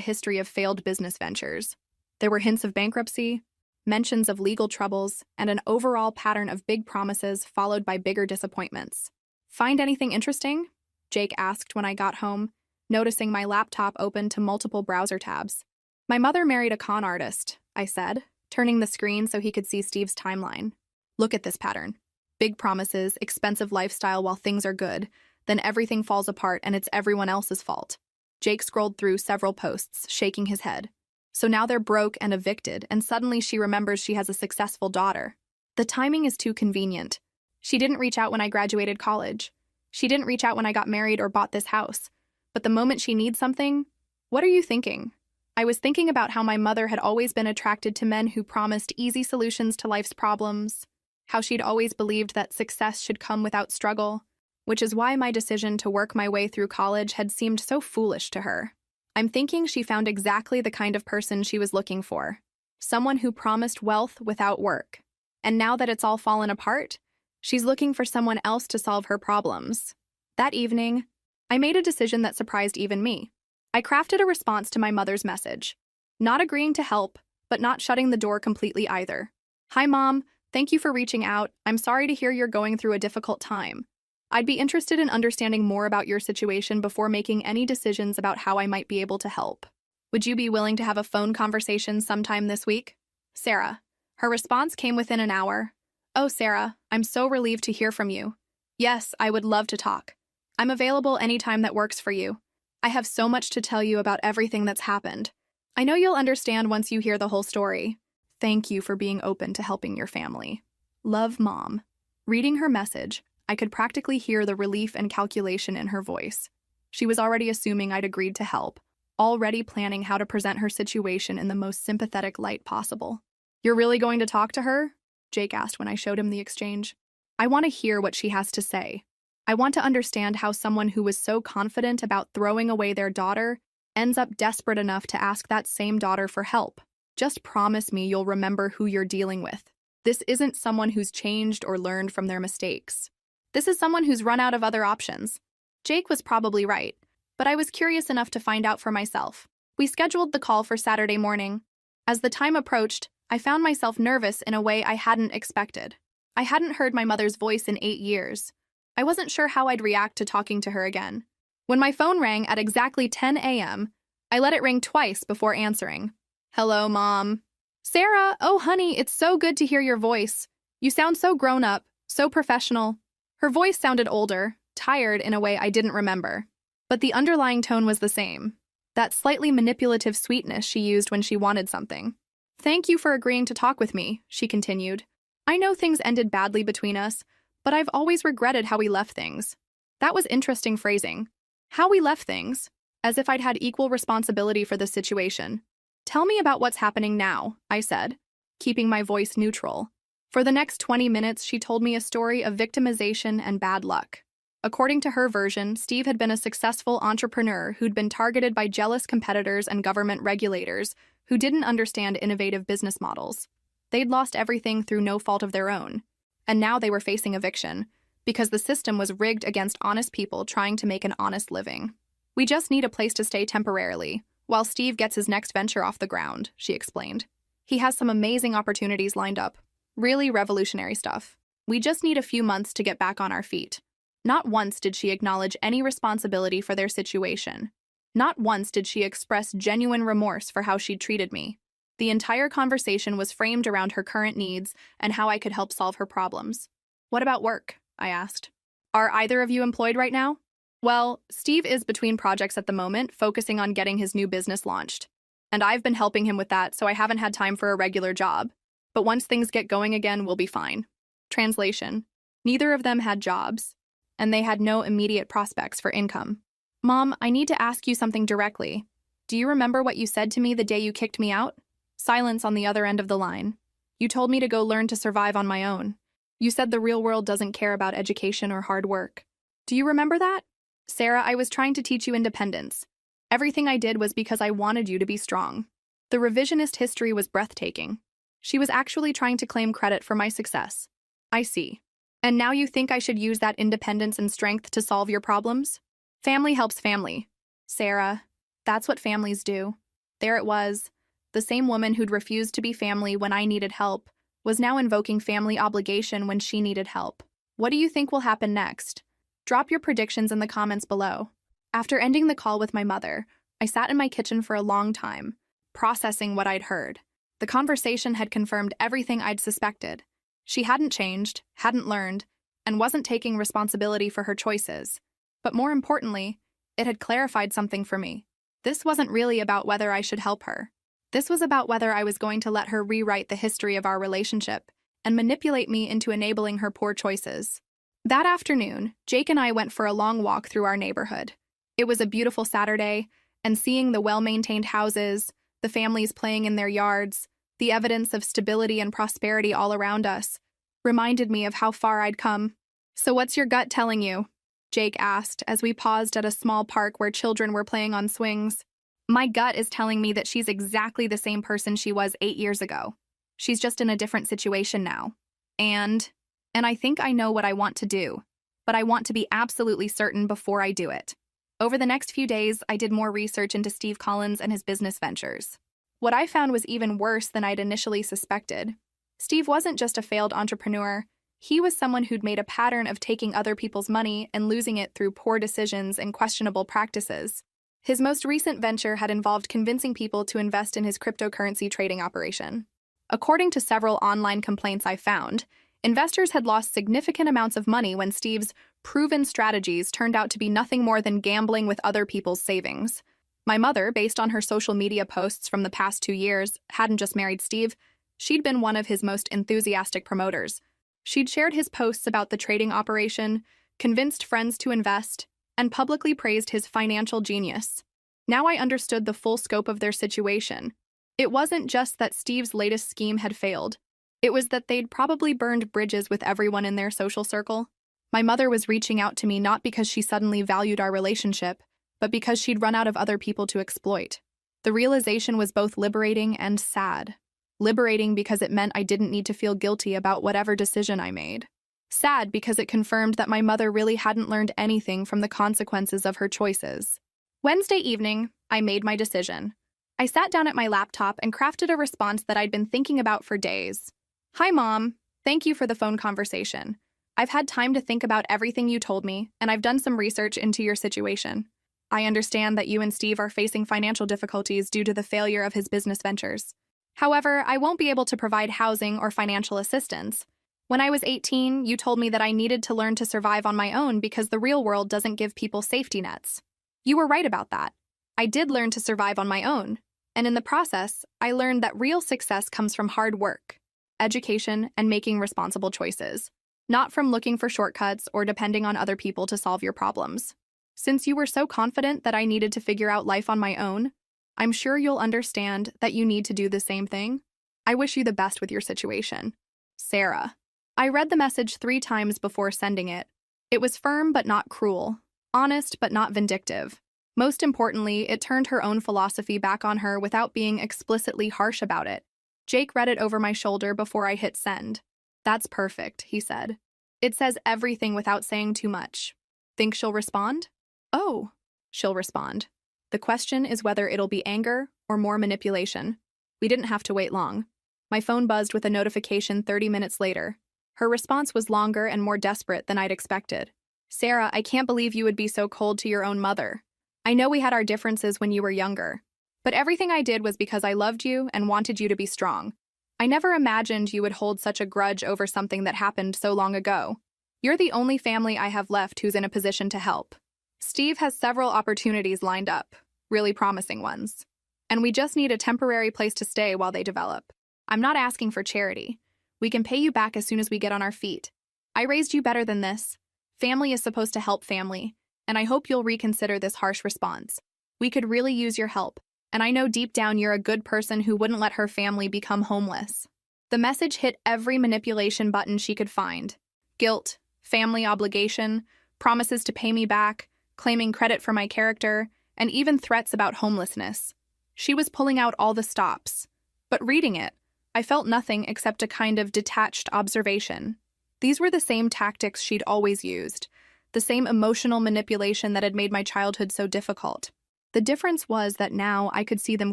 history of failed business ventures. There were hints of bankruptcy, mentions of legal troubles, and an overall pattern of big promises followed by bigger disappointments. Find anything interesting? Jake asked when I got home, noticing my laptop open to multiple browser tabs. My mother married a con artist, I said, turning the screen so he could see Steve's timeline. Look at this pattern. Big promises, expensive lifestyle while things are good, then everything falls apart and it's everyone else's fault. Jake scrolled through several posts, shaking his head. So now they're broke and evicted, and suddenly she remembers she has a successful daughter. The timing is too convenient. She didn't reach out when I graduated college. She didn't reach out when I got married or bought this house. But the moment she needs something, what are you thinking? I was thinking about how my mother had always been attracted to men who promised easy solutions to life's problems, how she'd always believed that success should come without struggle, which is why my decision to work my way through college had seemed so foolish to her. I'm thinking she found exactly the kind of person she was looking for, someone who promised wealth without work. And now that it's all fallen apart, she's looking for someone else to solve her problems. That evening, I made a decision that surprised even me. I crafted a response to my mother's message, not agreeing to help, but not shutting the door completely either. Hi, Mom. Thank you for reaching out. I'm sorry to hear you're going through a difficult time. I'd be interested in understanding more about your situation before making any decisions about how I might be able to help. Would you be willing to have a phone conversation sometime this week? Sarah. Her response came within an hour. Oh, Sarah, I'm so relieved to hear from you. Yes, I would love to talk. I'm available anytime that works for you. I have so much to tell you about everything that's happened. I know you'll understand once you hear the whole story. Thank you for being open to helping your family. Love, Mom. Reading her message, I could practically hear the relief and calculation in her voice. She was already assuming I'd agreed to help, already planning how to present her situation in the most sympathetic light possible. You're really going to talk to her? Jake asked when I showed him the exchange. I want to hear what she has to say. I want to understand how someone who was so confident about throwing away their daughter ends up desperate enough to ask that same daughter for help. Just promise me you'll remember who you're dealing with. This isn't someone who's changed or learned from their mistakes. This is someone who's run out of other options. Jake was probably right, but I was curious enough to find out for myself. We scheduled the call for Saturday morning. As the time approached, I found myself nervous in a way I hadn't expected. I hadn't heard my mother's voice in 8 years. I wasn't sure how I'd react to talking to her again. When my phone rang at exactly 10 a.m., I let it ring twice before answering. Hello, Mom. Sarah, oh honey, it's so good to hear your voice. You sound so grown up, so professional. Her voice sounded older, tired in a way I didn't remember. But the underlying tone was the same. That slightly manipulative sweetness she used when she wanted something. Thank you for agreeing to talk with me, she continued. I know things ended badly between us, But I've always regretted how we left things. That was interesting phrasing. How we left things, as if I'd had equal responsibility for the situation. Tell me about what's happening now, I said, keeping my voice neutral. For the next 20 minutes, she told me a story of victimization and bad luck. According to her version, Steve had been a successful entrepreneur who'd been targeted by jealous competitors and government regulators who didn't understand innovative business models. They'd lost everything through no fault of their own, and now they were facing eviction because the system was rigged against honest people trying to make an honest living. We just need a place to stay temporarily, while Steve gets his next venture off the ground, she explained. He has some amazing opportunities lined up. Really revolutionary stuff. We just need a few months to get back on our feet. Not once did she acknowledge any responsibility for their situation. Not once did she express genuine remorse for how she'd treated me. The entire conversation was framed around her current needs and how I could help solve her problems. What about work? I asked. Are either of you employed right now? Well, Steve is between projects at the moment, focusing on getting his new business launched. And I've been helping him with that, so I haven't had time for a regular job. But once things get going again, we'll be fine. Translation. Neither of them had jobs, and they had no immediate prospects for income. Mom, I need to ask you something directly. Do you remember what you said to me the day you kicked me out? Silence on the other end of the line. You told me to go learn to survive on my own. You said the real world doesn't care about education or hard work. Do you remember that? Sarah, I was trying to teach you independence. Everything I did was because I wanted you to be strong. The revisionist history was breathtaking. She was actually trying to claim credit for my success. I see. And now you think I should use that independence and strength to solve your problems? Family helps family. Sarah, that's what families do. There it was. The same woman who'd refused to be family when I needed help was now invoking family obligation when she needed help. What do you think will happen next? Drop your predictions in the comments below. After ending the call with my mother, I sat in my kitchen for a long time, processing what I'd heard. The conversation had confirmed everything I'd suspected. She hadn't changed, hadn't learned, and wasn't taking responsibility for her choices. But more importantly, it had clarified something for me. This wasn't really about whether I should help her. This was about whether I was going to let her rewrite the history of our relationship and manipulate me into enabling her poor choices. That afternoon, Jake and I went for a long walk through our neighborhood. It was a beautiful Saturday, and seeing the well-maintained houses, the families playing in their yards, the evidence of stability and prosperity all around us, reminded me of how far I'd come. So what's your gut telling you? Jake asked as we paused at a small park where children were playing on swings. My gut is telling me that she's exactly the same person she was 8 years ago. She's just in a different situation now. And I think I know what I want to do, but I want to be absolutely certain before I do it. Over the next few days, I did more research into Steve Collins and his business ventures. What I found was even worse than I'd initially suspected. Steve wasn't just a failed entrepreneur. He was someone who'd made a pattern of taking other people's money and losing it through poor decisions and questionable practices. His most recent venture had involved convincing people to invest in his cryptocurrency trading operation. According to several online complaints I found, investors had lost significant amounts of money when Steve's proven strategies turned out to be nothing more than gambling with other people's savings. My mother, based on her social media posts from the past 2 years, hadn't just married Steve, she'd been one of his most enthusiastic promoters. She'd shared his posts about the trading operation, convinced friends to invest, and publicly praised his financial genius. Now I understood the full scope of their situation. It wasn't just that Steve's latest scheme had failed. It was that they'd probably burned bridges with everyone in their social circle. My mother was reaching out to me not because she suddenly valued our relationship, but because she'd run out of other people to exploit. The realization was both liberating and sad. Liberating because it meant I didn't need to feel guilty about whatever decision I made. Sad because it confirmed that my mother really hadn't learned anything from the consequences of her choices. Wednesday evening, I made my decision. I sat down at my laptop and crafted a response that I'd been thinking about for days. Hi, Mom. Thank you for the phone conversation. I've had time to think about everything you told me, and I've done some research into your situation. I understand that you and Steve are facing financial difficulties due to the failure of his business ventures. However, I won't be able to provide housing or financial assistance. When I was 18, you told me that I needed to learn to survive on my own because the real world doesn't give people safety nets. You were right about that. I did learn to survive on my own, and in the process, I learned that real success comes from hard work, education, and making responsible choices. not from looking for shortcuts or depending on other people to solve your problems. Since you were so confident that I needed to figure out life on my own, I'm sure you'll understand that you need to do the same thing. I wish you the best with your situation. Sarah. I read the message 3 times before sending it. It was firm but not cruel, honest but not vindictive. Most importantly, it turned her own philosophy back on her without being explicitly harsh about it. Jake read it over my shoulder before I hit send. "That's perfect," he said. "It says everything without saying too much. Think she'll respond?" "Oh, she'll respond. The question is whether it'll be anger or more manipulation." We didn't have to wait long. My phone buzzed with a notification 30 minutes later. Her response was longer and more desperate than I'd expected. "Sarah, I can't believe you would be so cold to your own mother. I know we had our differences when you were younger, but everything I did was because I loved you and wanted you to be strong. I never imagined you would hold such a grudge over something that happened so long ago. You're the only family I have left who's in a position to help. Steve has several opportunities lined up, really promising ones. And we just need a temporary place to stay while they develop. I'm not asking for charity. We can pay you back as soon as we get on our feet. I raised you better than this. Family is supposed to help family, and I hope you'll reconsider this harsh response. We could really use your help, and I know deep down you're a good person who wouldn't let her family become homeless." The message hit every manipulation button she could find. Guilt, family obligation, promises to pay me back, claiming credit for my character, and even threats about homelessness. She was pulling out all the stops. But reading it, I felt nothing except a kind of detached observation. These were the same tactics she'd always used, the same emotional manipulation that had made my childhood so difficult. The difference was that now I could see them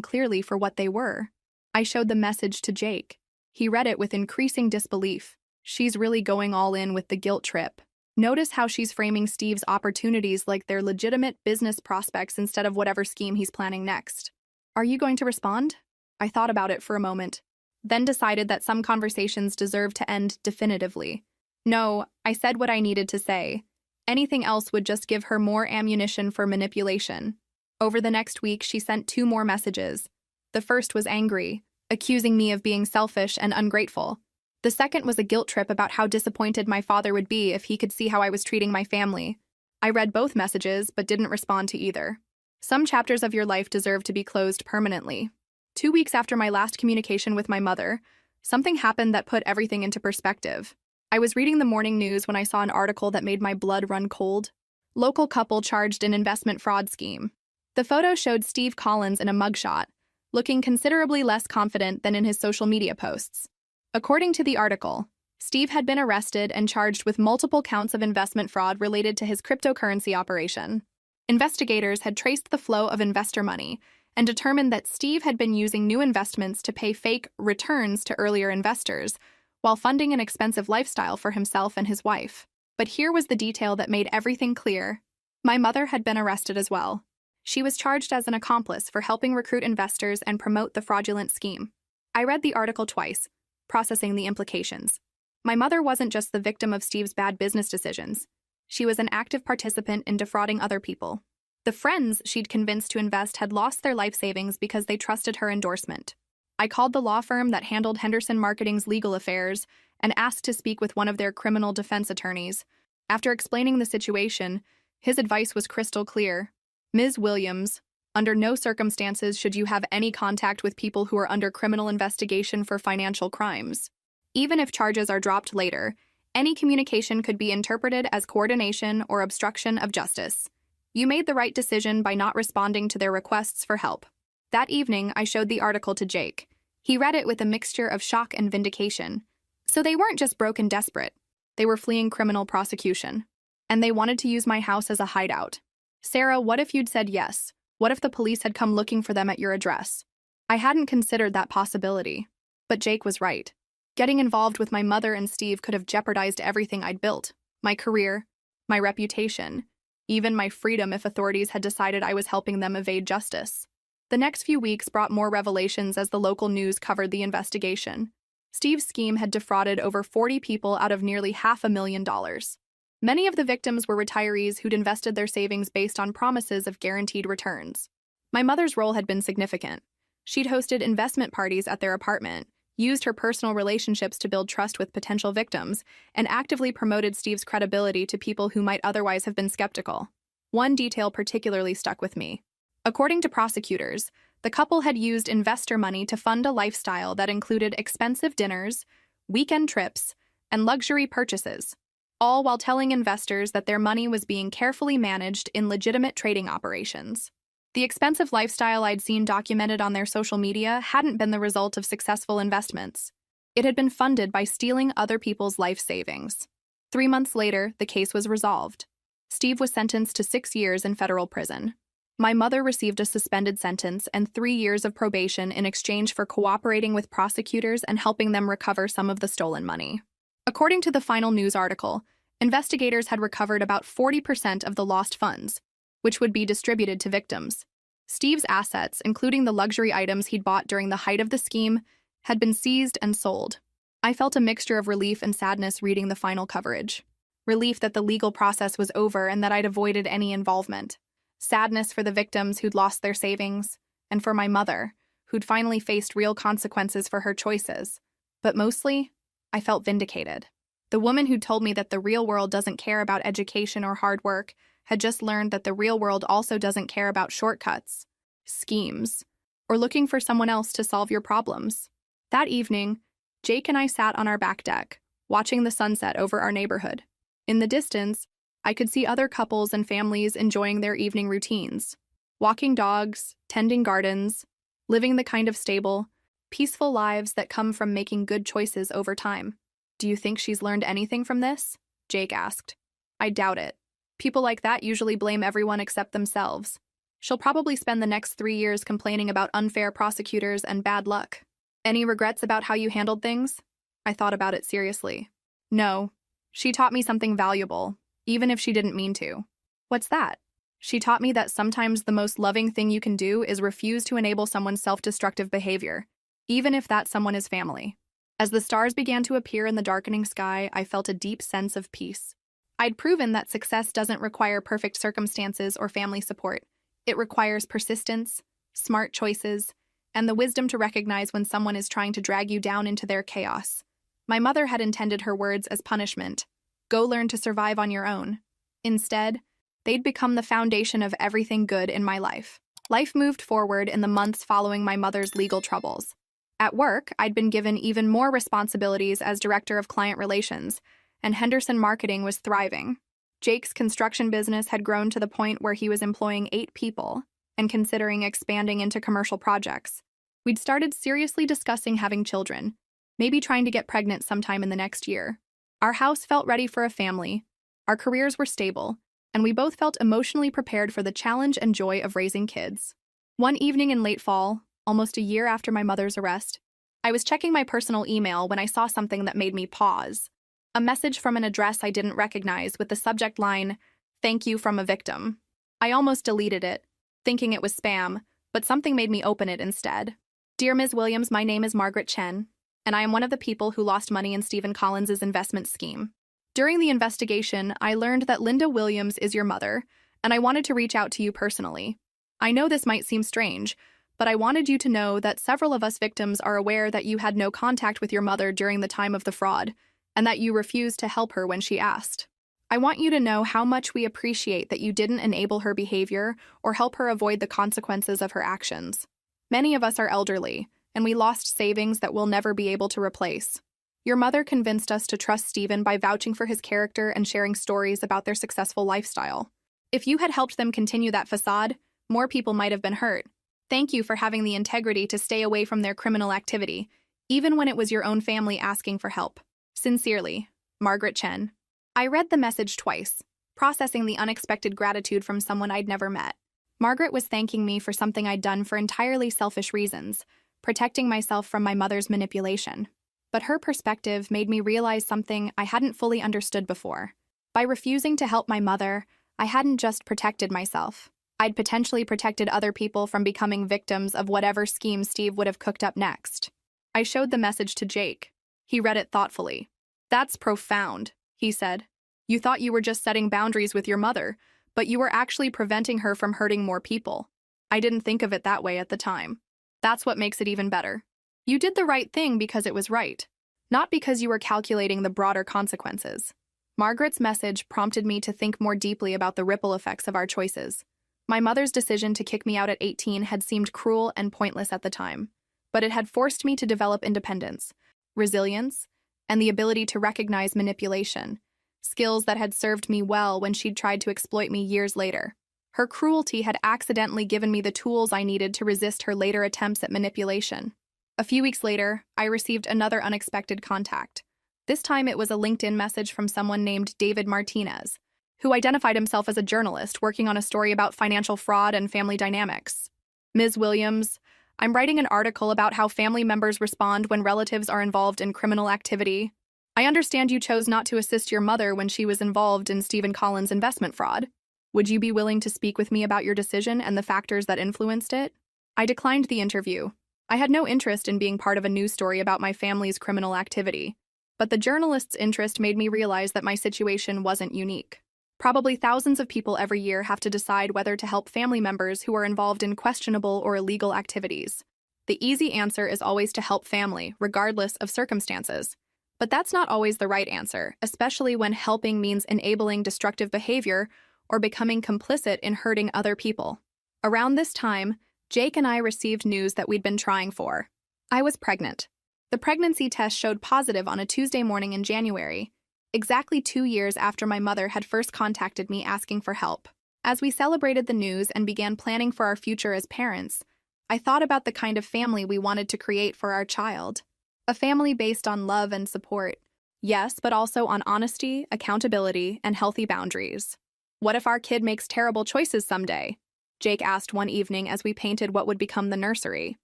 clearly for what they were. I showed the message to Jake. He read it with increasing disbelief. She's really going all in with the guilt trip. Notice how she's framing Steve's opportunities like they're legitimate business prospects instead of whatever scheme he's planning next. Are you going to respond? I thought about it for a moment, then decided that some conversations deserve to end definitively. No, I said what I needed to say. Anything else would just give her more ammunition for manipulation. Over the next week, she sent 2 more messages. The first was angry, accusing me of being selfish and ungrateful. The second was a guilt trip about how disappointed my father would be if he could see how I was treating my family. I read both messages, but didn't respond to either. Some chapters of your life deserve to be closed permanently. 2 weeks after my last communication with my mother, something happened that put everything into perspective. I was reading the morning news when I saw an article that made my blood run cold. Local couple charged in investment fraud scheme. The photo showed Steve Collins in a mugshot, looking considerably less confident than in his social media posts. According to the article, Steve had been arrested and charged with multiple counts of investment fraud related to his cryptocurrency operation. Investigators had traced the flow of investor money and determined that Steve had been using new investments to pay fake returns to earlier investors, while funding an expensive lifestyle for himself and his wife. But here was the detail that made everything clear. My mother had been arrested as well. She was charged as an accomplice for helping recruit investors and promote the fraudulent scheme. I read the article twice, processing the implications. My mother wasn't just the victim of Steve's bad business decisions. She was an active participant in defrauding other people. The friends she'd convinced to invest had lost their life savings because they trusted her endorsement. I called the law firm that handled Henderson Marketing's legal affairs and asked to speak with one of their criminal defense attorneys. After explaining the situation, his advice was crystal clear. "Ms. Williams, under no circumstances should you have any contact with people who are under criminal investigation for financial crimes. Even if charges are dropped later, any communication could be interpreted as coordination or obstruction of justice. You made the right decision by not responding to their requests for help." That evening, I showed the article to Jake. He read it with a mixture of shock and vindication. So they weren't just broke and desperate. They were fleeing criminal prosecution. And they wanted to use my house as a hideout. Sarah, what if you'd said yes? What if the police had come looking for them at your address? I hadn't considered that possibility. But Jake was right. Getting involved with my mother and Steve could have jeopardized everything I'd built. My career, my reputation, even my freedom if authorities had decided I was helping them evade justice. The next few weeks brought more revelations as the local news covered the investigation. Steve's scheme had defrauded over 40 people out of nearly $500,000. Many of the victims were retirees who'd invested their savings based on promises of guaranteed returns. My mother's role had been significant. She'd hosted investment parties at their apartment, used her personal relationships to build trust with potential victims, and actively promoted Steve's credibility to people who might otherwise have been skeptical. One detail particularly stuck with me. According to prosecutors, the couple had used investor money to fund a lifestyle that included expensive dinners, weekend trips, and luxury purchases, all while telling investors that their money was being carefully managed in legitimate trading operations. The expensive lifestyle I'd seen documented on their social media hadn't been the result of successful investments. It had been funded by stealing other people's life savings. 3 months later, the case was resolved. Steve was sentenced to 6 years in federal prison. My mother received a suspended sentence and 3 years of probation in exchange for cooperating with prosecutors and helping them recover some of the stolen money. According to the final news article, investigators had recovered about 40% of the lost funds, which would be distributed to victims. Steve's assets, including the luxury items he'd bought during the height of the scheme, had been seized and sold. I felt a mixture of relief and sadness reading the final coverage. Relief that the legal process was over and that I'd avoided any involvement. Sadness for the victims who'd lost their savings, and for my mother, who'd finally faced real consequences for her choices. But mostly, I felt vindicated. The woman who told me that the real world doesn't care about education or hard work had just learned that the real world also doesn't care about shortcuts, schemes, or looking for someone else to solve your problems. That evening, Jake and I sat on our back deck, watching the sunset over our neighborhood. In the distance, I could see other couples and families enjoying their evening routines, walking dogs, tending gardens, living the kind of stable, peaceful lives that come from making good choices over time. Do you think she's learned anything from this? Jake asked. I doubt it. People like that usually blame everyone except themselves. She'll probably spend the next 3 years complaining about unfair prosecutors and bad luck. Any regrets about how you handled things? I thought about it seriously. No. She taught me something valuable, even if she didn't mean to. What's that? She taught me that sometimes the most loving thing you can do is refuse to enable someone's self-destructive behavior, even if that someone is family. As the stars began to appear in the darkening sky, I felt a deep sense of peace. I'd proven that success doesn't require perfect circumstances or family support. It requires persistence, smart choices, and the wisdom to recognize when someone is trying to drag you down into their chaos. My mother had intended her words as punishment. Go learn to survive on your own. Instead, they'd become the foundation of everything good in my life. Life moved forward in the months following my mother's legal troubles. At work, I'd been given even more responsibilities as director of client relations, and Henderson Marketing was thriving. Jake's construction business had grown to the point where he was employing 8 people and considering expanding into commercial projects. We'd started seriously discussing having children, maybe trying to get pregnant sometime in the next year. Our house felt ready for a family, our careers were stable, and we both felt emotionally prepared for the challenge and joy of raising kids. One evening in late fall, almost a year after my mother's arrest, I was checking my personal email when I saw something that made me pause. A message from an address I didn't recognize with the subject line, "Thank you from a victim." I almost deleted it, thinking it was spam, but something made me open it instead. Dear Ms. Williams, my name is Margaret Chen, and I am one of the people who lost money in Stephen Collins's investment scheme. During the investigation, I learned that Linda Williams is your mother, and I wanted to reach out to you personally. I know this might seem strange, but I wanted you to know that several of us victims are aware that you had no contact with your mother during the time of the fraud, and that you refused to help her when she asked. I want you to know how much we appreciate that you didn't enable her behavior or help her avoid the consequences of her actions. Many of us are elderly, and we lost savings that we'll never be able to replace. Your mother convinced us to trust Stephen by vouching for his character and sharing stories about their successful lifestyle. If you had helped them continue that facade, more people might have been hurt. Thank you for having the integrity to stay away from their criminal activity, even when it was your own family asking for help. Sincerely, Margaret Chen. I read the message twice, processing the unexpected gratitude from someone I'd never met. Margaret was thanking me for something I'd done for entirely selfish reasons, protecting myself from my mother's manipulation. But her perspective made me realize something I hadn't fully understood before. By refusing to help my mother, I hadn't just protected myself. I'd potentially protected other people from becoming victims of whatever scheme Steve would have cooked up next. I showed the message to Jake. He read it thoughtfully. That's profound, he said. You thought you were just setting boundaries with your mother, but you were actually preventing her from hurting more people. I didn't think of it that way at the time. That's what makes it even better. You did the right thing because it was right, not because you were calculating the broader consequences. Margaret's message prompted me to think more deeply about the ripple effects of our choices. My mother's decision to kick me out at 18 had seemed cruel and pointless at the time, but it had forced me to develop independence, resilience, and the ability to recognize manipulation, skills that had served me well when she'd tried to exploit me years later. Her cruelty had accidentally given me the tools I needed to resist her later attempts at manipulation. A few weeks later, I received another unexpected contact. This time it was a LinkedIn message from someone named David Martinez, who identified himself as a journalist working on a story about financial fraud and family dynamics. Ms. Williams, I'm writing an article about how family members respond when relatives are involved in criminal activity. I understand you chose not to assist your mother when she was involved in Stephen Collins' investment fraud. Would you be willing to speak with me about your decision and the factors that influenced it? I declined the interview. I had no interest in being part of a news story about my family's criminal activity, but the journalist's interest made me realize that my situation wasn't unique. Probably thousands of people every year have to decide whether to help family members who are involved in questionable or illegal activities. The easy answer is always to help family, regardless of circumstances. But that's not always the right answer, especially when helping means enabling destructive behavior or becoming complicit in hurting other people. Around this time, Jake and I received news that we'd been trying for. I was pregnant. The pregnancy test showed positive on a Tuesday morning in January, exactly 2 years after my mother had first contacted me asking for help. As we celebrated the news and began planning for our future as parents, I thought about the kind of family we wanted to create for our child. A family based on love and support, yes, but also on honesty, accountability, and healthy boundaries. What if our kid makes terrible choices someday? Jake asked one evening as we painted what would become the nursery.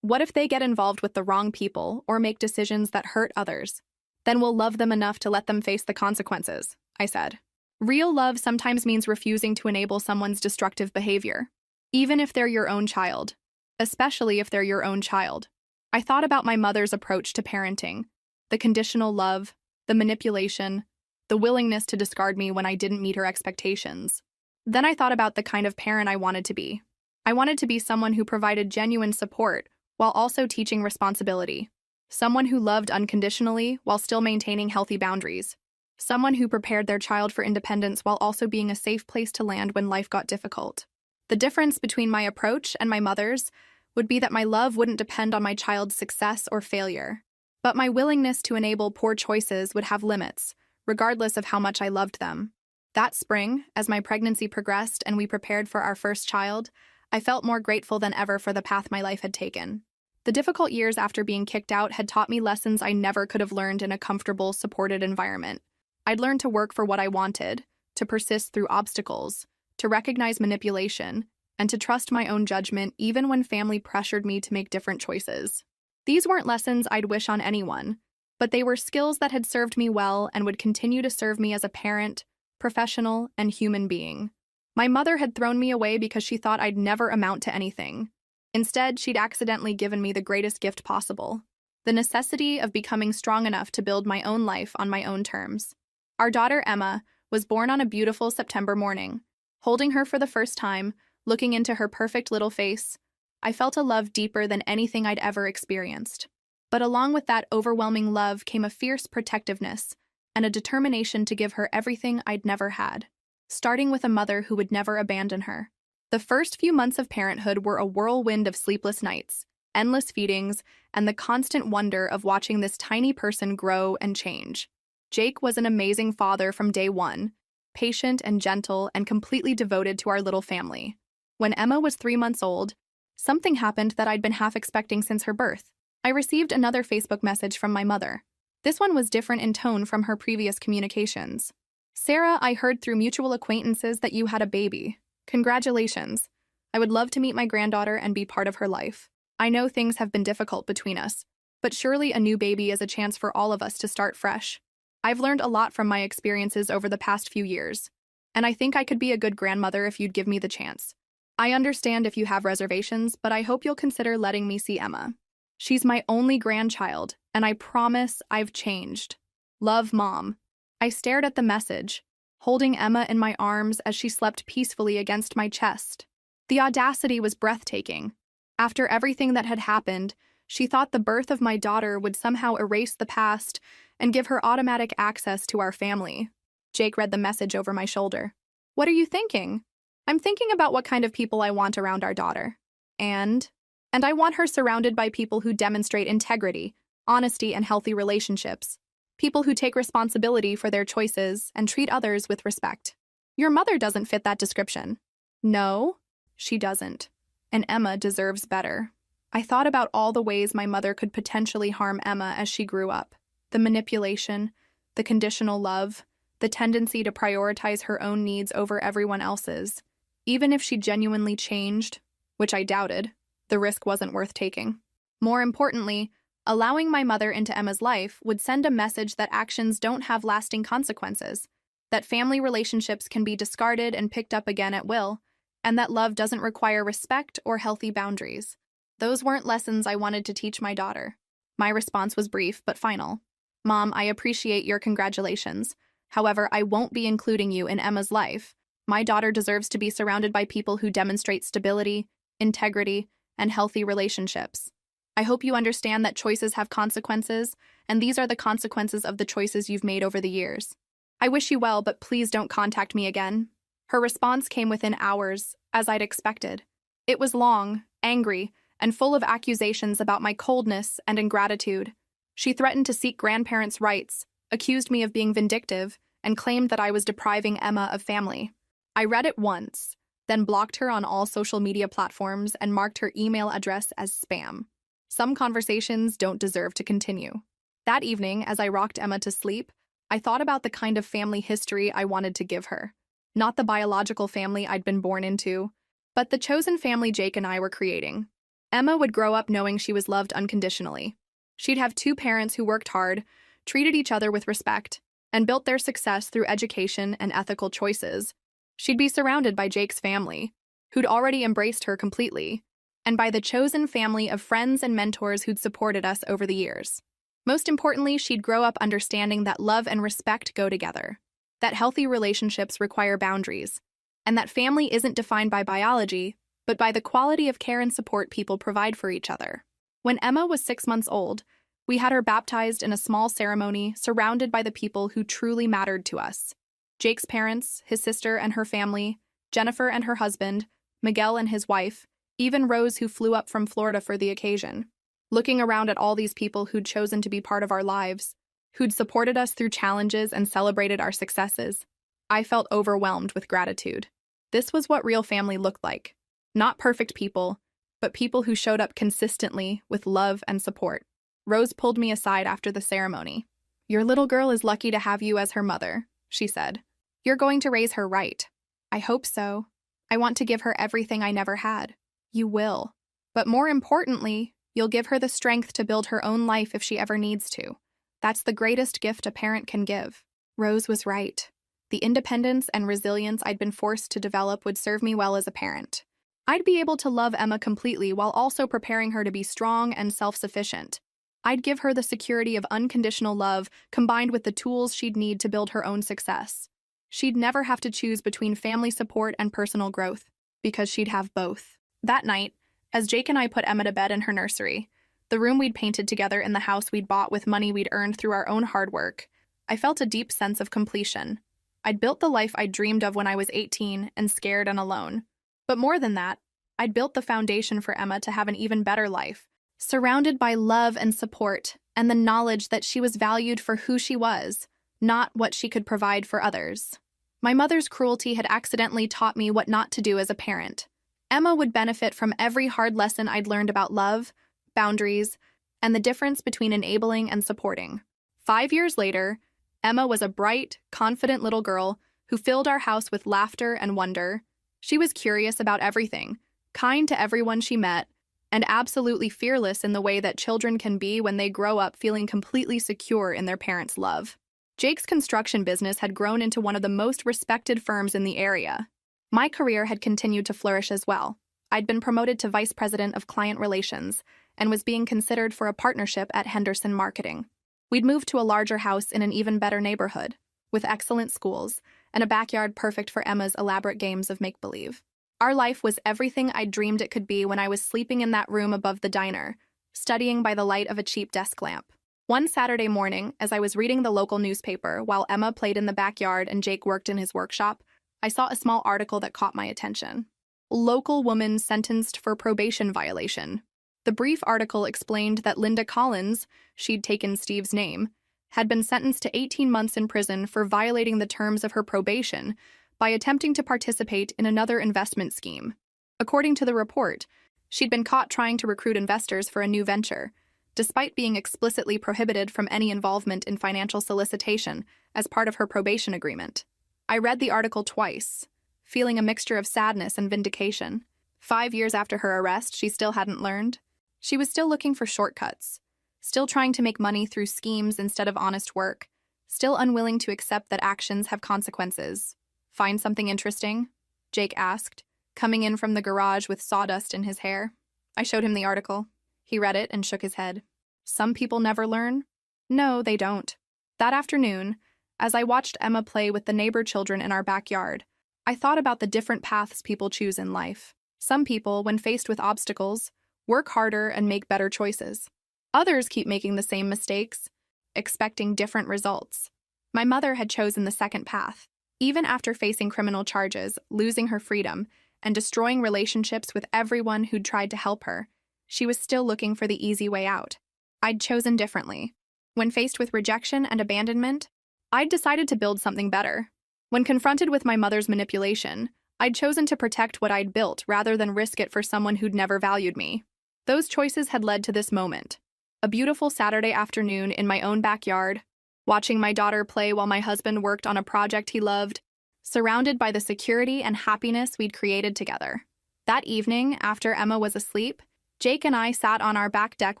What if they get involved with the wrong people or make decisions that hurt others? Then we'll love them enough to let them face the consequences, I said. Real love sometimes means refusing to enable someone's destructive behavior, even if they're your own child, especially if they're your own child. I thought about my mother's approach to parenting, the conditional love, the manipulation, the willingness to discard me when I didn't meet her expectations. Then I thought about the kind of parent I wanted to be. I wanted to be someone who provided genuine support while also teaching responsibility. Someone who loved unconditionally while still maintaining healthy boundaries. Someone who prepared their child for independence while also being a safe place to land when life got difficult. The difference between my approach and my mother's would be that my love wouldn't depend on my child's success or failure. But my willingness to enable poor choices would have limits, regardless of how much I loved them. That spring, as my pregnancy progressed and we prepared for our first child, I felt more grateful than ever for the path my life had taken. The difficult years after being kicked out had taught me lessons I never could have learned in a comfortable, supported environment. I'd learned to work for what I wanted, to persist through obstacles, to recognize manipulation, and to trust my own judgment even when family pressured me to make different choices. These weren't lessons I'd wish on anyone, but they were skills that had served me well and would continue to serve me as a parent, professional, and human being. My mother had thrown me away because she thought I'd never amount to anything. Instead, she'd accidentally given me the greatest gift possible, the necessity of becoming strong enough to build my own life on my own terms. Our daughter, Emma, was born on a beautiful September morning. Holding her for the first time, looking into her perfect little face, I felt a love deeper than anything I'd ever experienced. But along with that overwhelming love came a fierce protectiveness and a determination to give her everything I'd never had, starting with a mother who would never abandon her. The first few months of parenthood were a whirlwind of sleepless nights, endless feedings, and the constant wonder of watching this tiny person grow and change. Jake was an amazing father from day one, patient and gentle and completely devoted to our little family. When Emma was 3 months old, something happened that I'd been half expecting since her birth. I received another Facebook message from my mother. This one was different in tone from her previous communications. "Sarah, I heard through mutual acquaintances that you had a baby. Congratulations. I would love to meet my granddaughter and be part of her life. I know things have been difficult between us, but surely a new baby is a chance for all of us to start fresh. I've learned a lot from my experiences over the past few years, and I think I could be a good grandmother if you'd give me the chance. I understand if you have reservations, but I hope you'll consider letting me see Emma. She's my only grandchild, and I promise I've changed. Love, Mom." I stared at the message, holding Emma in my arms as she slept peacefully against my chest. The audacity was breathtaking. After everything that had happened, She thought the birth of my daughter would somehow erase the past and give her automatic access to our family. Jake read the message over my shoulder. What are you thinking? I'm thinking about what kind of people I want around our daughter. And I want her surrounded by people who demonstrate integrity, honesty, and healthy relationships. People who take responsibility for their choices and treat others with respect. Your mother doesn't fit that description. No, she doesn't. And Emma deserves better. I thought about all the ways my mother could potentially harm Emma as she grew up. The manipulation, the conditional love, the tendency to prioritize her own needs over everyone else's. Even if she genuinely changed, which I doubted, the risk wasn't worth taking. More importantly, allowing my mother into Emma's life would send a message that actions don't have lasting consequences, that family relationships can be discarded and picked up again at will, and that love doesn't require respect or healthy boundaries. Those weren't lessons I wanted to teach my daughter. My response was brief but final. Mom, I appreciate your congratulations. However, I won't be including you in Emma's life. My daughter deserves to be surrounded by people who demonstrate stability, integrity, and healthy relationships. I hope you understand that choices have consequences, and these are the consequences of the choices you've made over the years. I wish you well, but please don't contact me again. Her response came within hours, as I'd expected. It was long, angry, and full of accusations about my coldness and ingratitude. She threatened to seek grandparents' rights, accused me of being vindictive, and claimed that I was depriving Emma of family. I read it once, then blocked her on all social media platforms and marked her email address as spam. Some conversations don't deserve to continue. That evening, as I rocked Emma to sleep, I thought about the kind of family history I wanted to give her. Not the biological family I'd been born into, but the chosen family Jake and I were creating. Emma would grow up knowing she was loved unconditionally. She'd have two parents who worked hard, treated each other with respect, and built their success through education and ethical choices. She'd be surrounded by Jake's family, who'd already embraced her completely, and by the chosen family of friends and mentors who'd supported us over the years. Most importantly, she'd grow up understanding that love and respect go together, that healthy relationships require boundaries, and that family isn't defined by biology, but by the quality of care and support people provide for each other. When Emma was 6 months old, we had her baptized in a small ceremony surrounded by the people who truly mattered to us. Jake's parents, his sister and her family, Jennifer and her husband, Miguel and his wife, even Rose, who flew up from Florida for the occasion. Looking around at all these people who'd chosen to be part of our lives, who'd supported us through challenges and celebrated our successes, I felt overwhelmed with gratitude. This was what real family looked like. Not perfect people, but people who showed up consistently with love and support. Rose pulled me aside after the ceremony. "Your little girl is lucky to have you as her mother," she said. "You're going to raise her right." "I hope so. I want to give her everything I never had." "You will. But more importantly, you'll give her the strength to build her own life if she ever needs to. That's the greatest gift a parent can give." Rose was right. The independence and resilience I'd been forced to develop would serve me well as a parent. I'd be able to love Emma completely while also preparing her to be strong and self-sufficient. I'd give her the security of unconditional love combined with the tools she'd need to build her own success. She'd never have to choose between family support and personal growth, because she'd have both. That night, as Jake and I put Emma to bed in her nursery, the room we'd painted together in the house we'd bought with money we'd earned through our own hard work, I felt a deep sense of completion. I'd built the life I'd dreamed of when I was 18 and scared and alone. But more than that, I'd built the foundation for Emma to have an even better life, surrounded by love and support and the knowledge that she was valued for who she was, not what she could provide for others. My mother's cruelty had accidentally taught me what not to do as a parent. Emma would benefit from every hard lesson I'd learned about love, boundaries, and the difference between enabling and supporting. 5 years later, Emma was a bright, confident little girl who filled our house with laughter and wonder. She was curious about everything, kind to everyone she met, and absolutely fearless in the way that children can be when they grow up feeling completely secure in their parents' love. Jake's construction business had grown into one of the most respected firms in the area. My career had continued to flourish as well. I'd been promoted to Vice President of Client Relations and was being considered for a partnership at Henderson Marketing. We'd moved to a larger house in an even better neighborhood, with excellent schools and a backyard perfect for Emma's elaborate games of make-believe. Our life was everything I'd dreamed it could be when I was sleeping in that room above the diner, studying by the light of a cheap desk lamp. One Saturday morning, as I was reading the local newspaper while Emma played in the backyard and Jake worked in his workshop, I saw a small article that caught my attention. Local woman sentenced for probation violation. The brief article explained that Linda Collins, she'd taken Steve's name, had been sentenced to 18 months in prison for violating the terms of her probation by attempting to participate in another investment scheme. According to the report, she'd been caught trying to recruit investors for a new venture, despite being explicitly prohibited from any involvement in financial solicitation as part of her probation agreement. I read the article twice, feeling a mixture of sadness and vindication. 5 years after her arrest, she still hadn't learned. She was still looking for shortcuts, still trying to make money through schemes instead of honest work, still unwilling to accept that actions have consequences. "Find something interesting?" Jake asked, coming in from the garage with sawdust in his hair. I showed him the article. He read it and shook his head. "Some people never learn?" "No, they don't." That afternoon, as I watched Emma play with the neighbor children in our backyard, I thought about the different paths people choose in life. Some people, when faced with obstacles, work harder and make better choices. Others keep making the same mistakes, expecting different results. My mother had chosen the second path. Even after facing criminal charges, losing her freedom, and destroying relationships with everyone who'd tried to help her, she was still looking for the easy way out. I'd chosen differently. When faced with rejection and abandonment, I'd decided to build something better. When confronted with my mother's manipulation, I'd chosen to protect what I'd built rather than risk it for someone who'd never valued me. Those choices had led to this moment. A beautiful Saturday afternoon in my own backyard, watching my daughter play while my husband worked on a project he loved, surrounded by the security and happiness we'd created together. That evening, after Emma was asleep, Jake and I sat on our back deck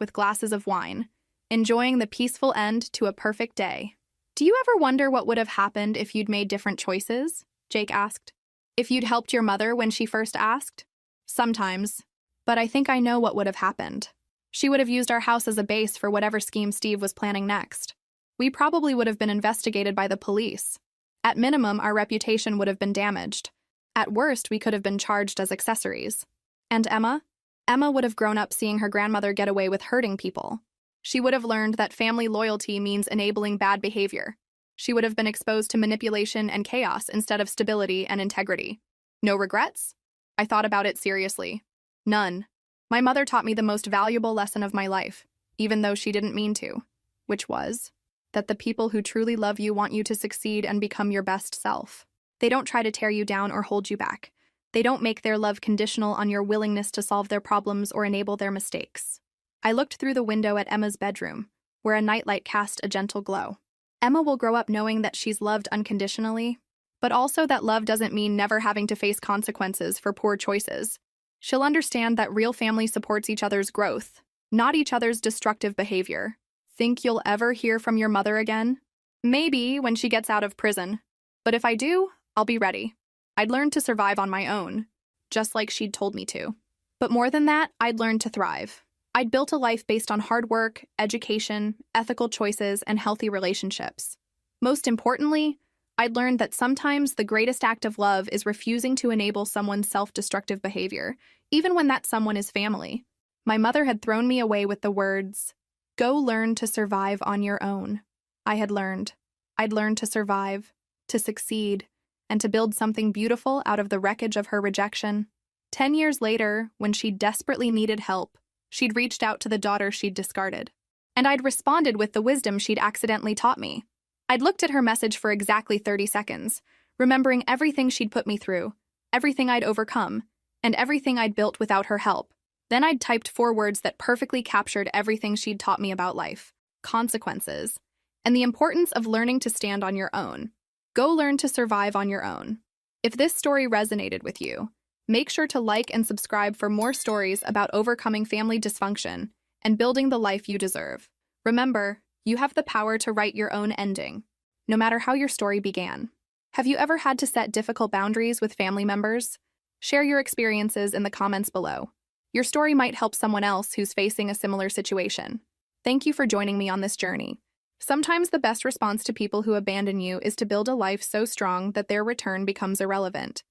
with glasses of wine, enjoying the peaceful end to a perfect day. "Do you ever wonder what would have happened if you'd made different choices?" Jake asked. "If you'd helped your mother when she first asked?" "Sometimes. But I think I know what would have happened. She would have used our house as a base for whatever scheme Steve was planning next. We probably would have been investigated by the police. At minimum, our reputation would have been damaged. At worst, we could have been charged as accessories. And Emma? Emma would have grown up seeing her grandmother get away with hurting people. She would have learned that family loyalty means enabling bad behavior. She would have been exposed to manipulation and chaos instead of stability and integrity. No regrets? I thought about it seriously. None. My mother taught me the most valuable lesson of my life, even though she didn't mean to, which was that the people who truly love you want you to succeed and become your best self. They don't try to tear you down or hold you back. They don't make their love conditional on your willingness to solve their problems or enable their mistakes. I looked through the window at Emma's bedroom, where a nightlight cast a gentle glow. Emma will grow up knowing that she's loved unconditionally, but also that love doesn't mean never having to face consequences for poor choices. She'll understand that real family supports each other's growth, not each other's destructive behavior. Think you'll ever hear from your mother again? Maybe when she gets out of prison. But if I do, I'll be ready. I'd learned to survive on my own, just like she'd told me to. But more than that, I'd learned to thrive. I'd built a life based on hard work, education, ethical choices, and healthy relationships. Most importantly, I'd learned that sometimes the greatest act of love is refusing to enable someone's self-destructive behavior, even when that someone is family. My mother had thrown me away with the words, "Go learn to survive on your own." I had learned. I'd learned to survive, to succeed, and to build something beautiful out of the wreckage of her rejection. 10 years later, when she desperately needed help, she'd reached out to the daughter she'd discarded. And I'd responded with the wisdom she'd accidentally taught me. I'd looked at her message for exactly 30 seconds, remembering everything she'd put me through, everything I'd overcome, and everything I'd built without her help. Then I'd typed 4 words that perfectly captured everything she'd taught me about life, consequences, and the importance of learning to stand on your own. Go learn to survive on your own. If this story resonated with you, make sure to like and subscribe for more stories about overcoming family dysfunction and building the life you deserve. Remember, you have the power to write your own ending, no matter how your story began. Have you ever had to set difficult boundaries with family members? Share your experiences in the comments below. Your story might help someone else who's facing a similar situation. Thank you for joining me on this journey. Sometimes the best response to people who abandon you is to build a life so strong that their return becomes irrelevant.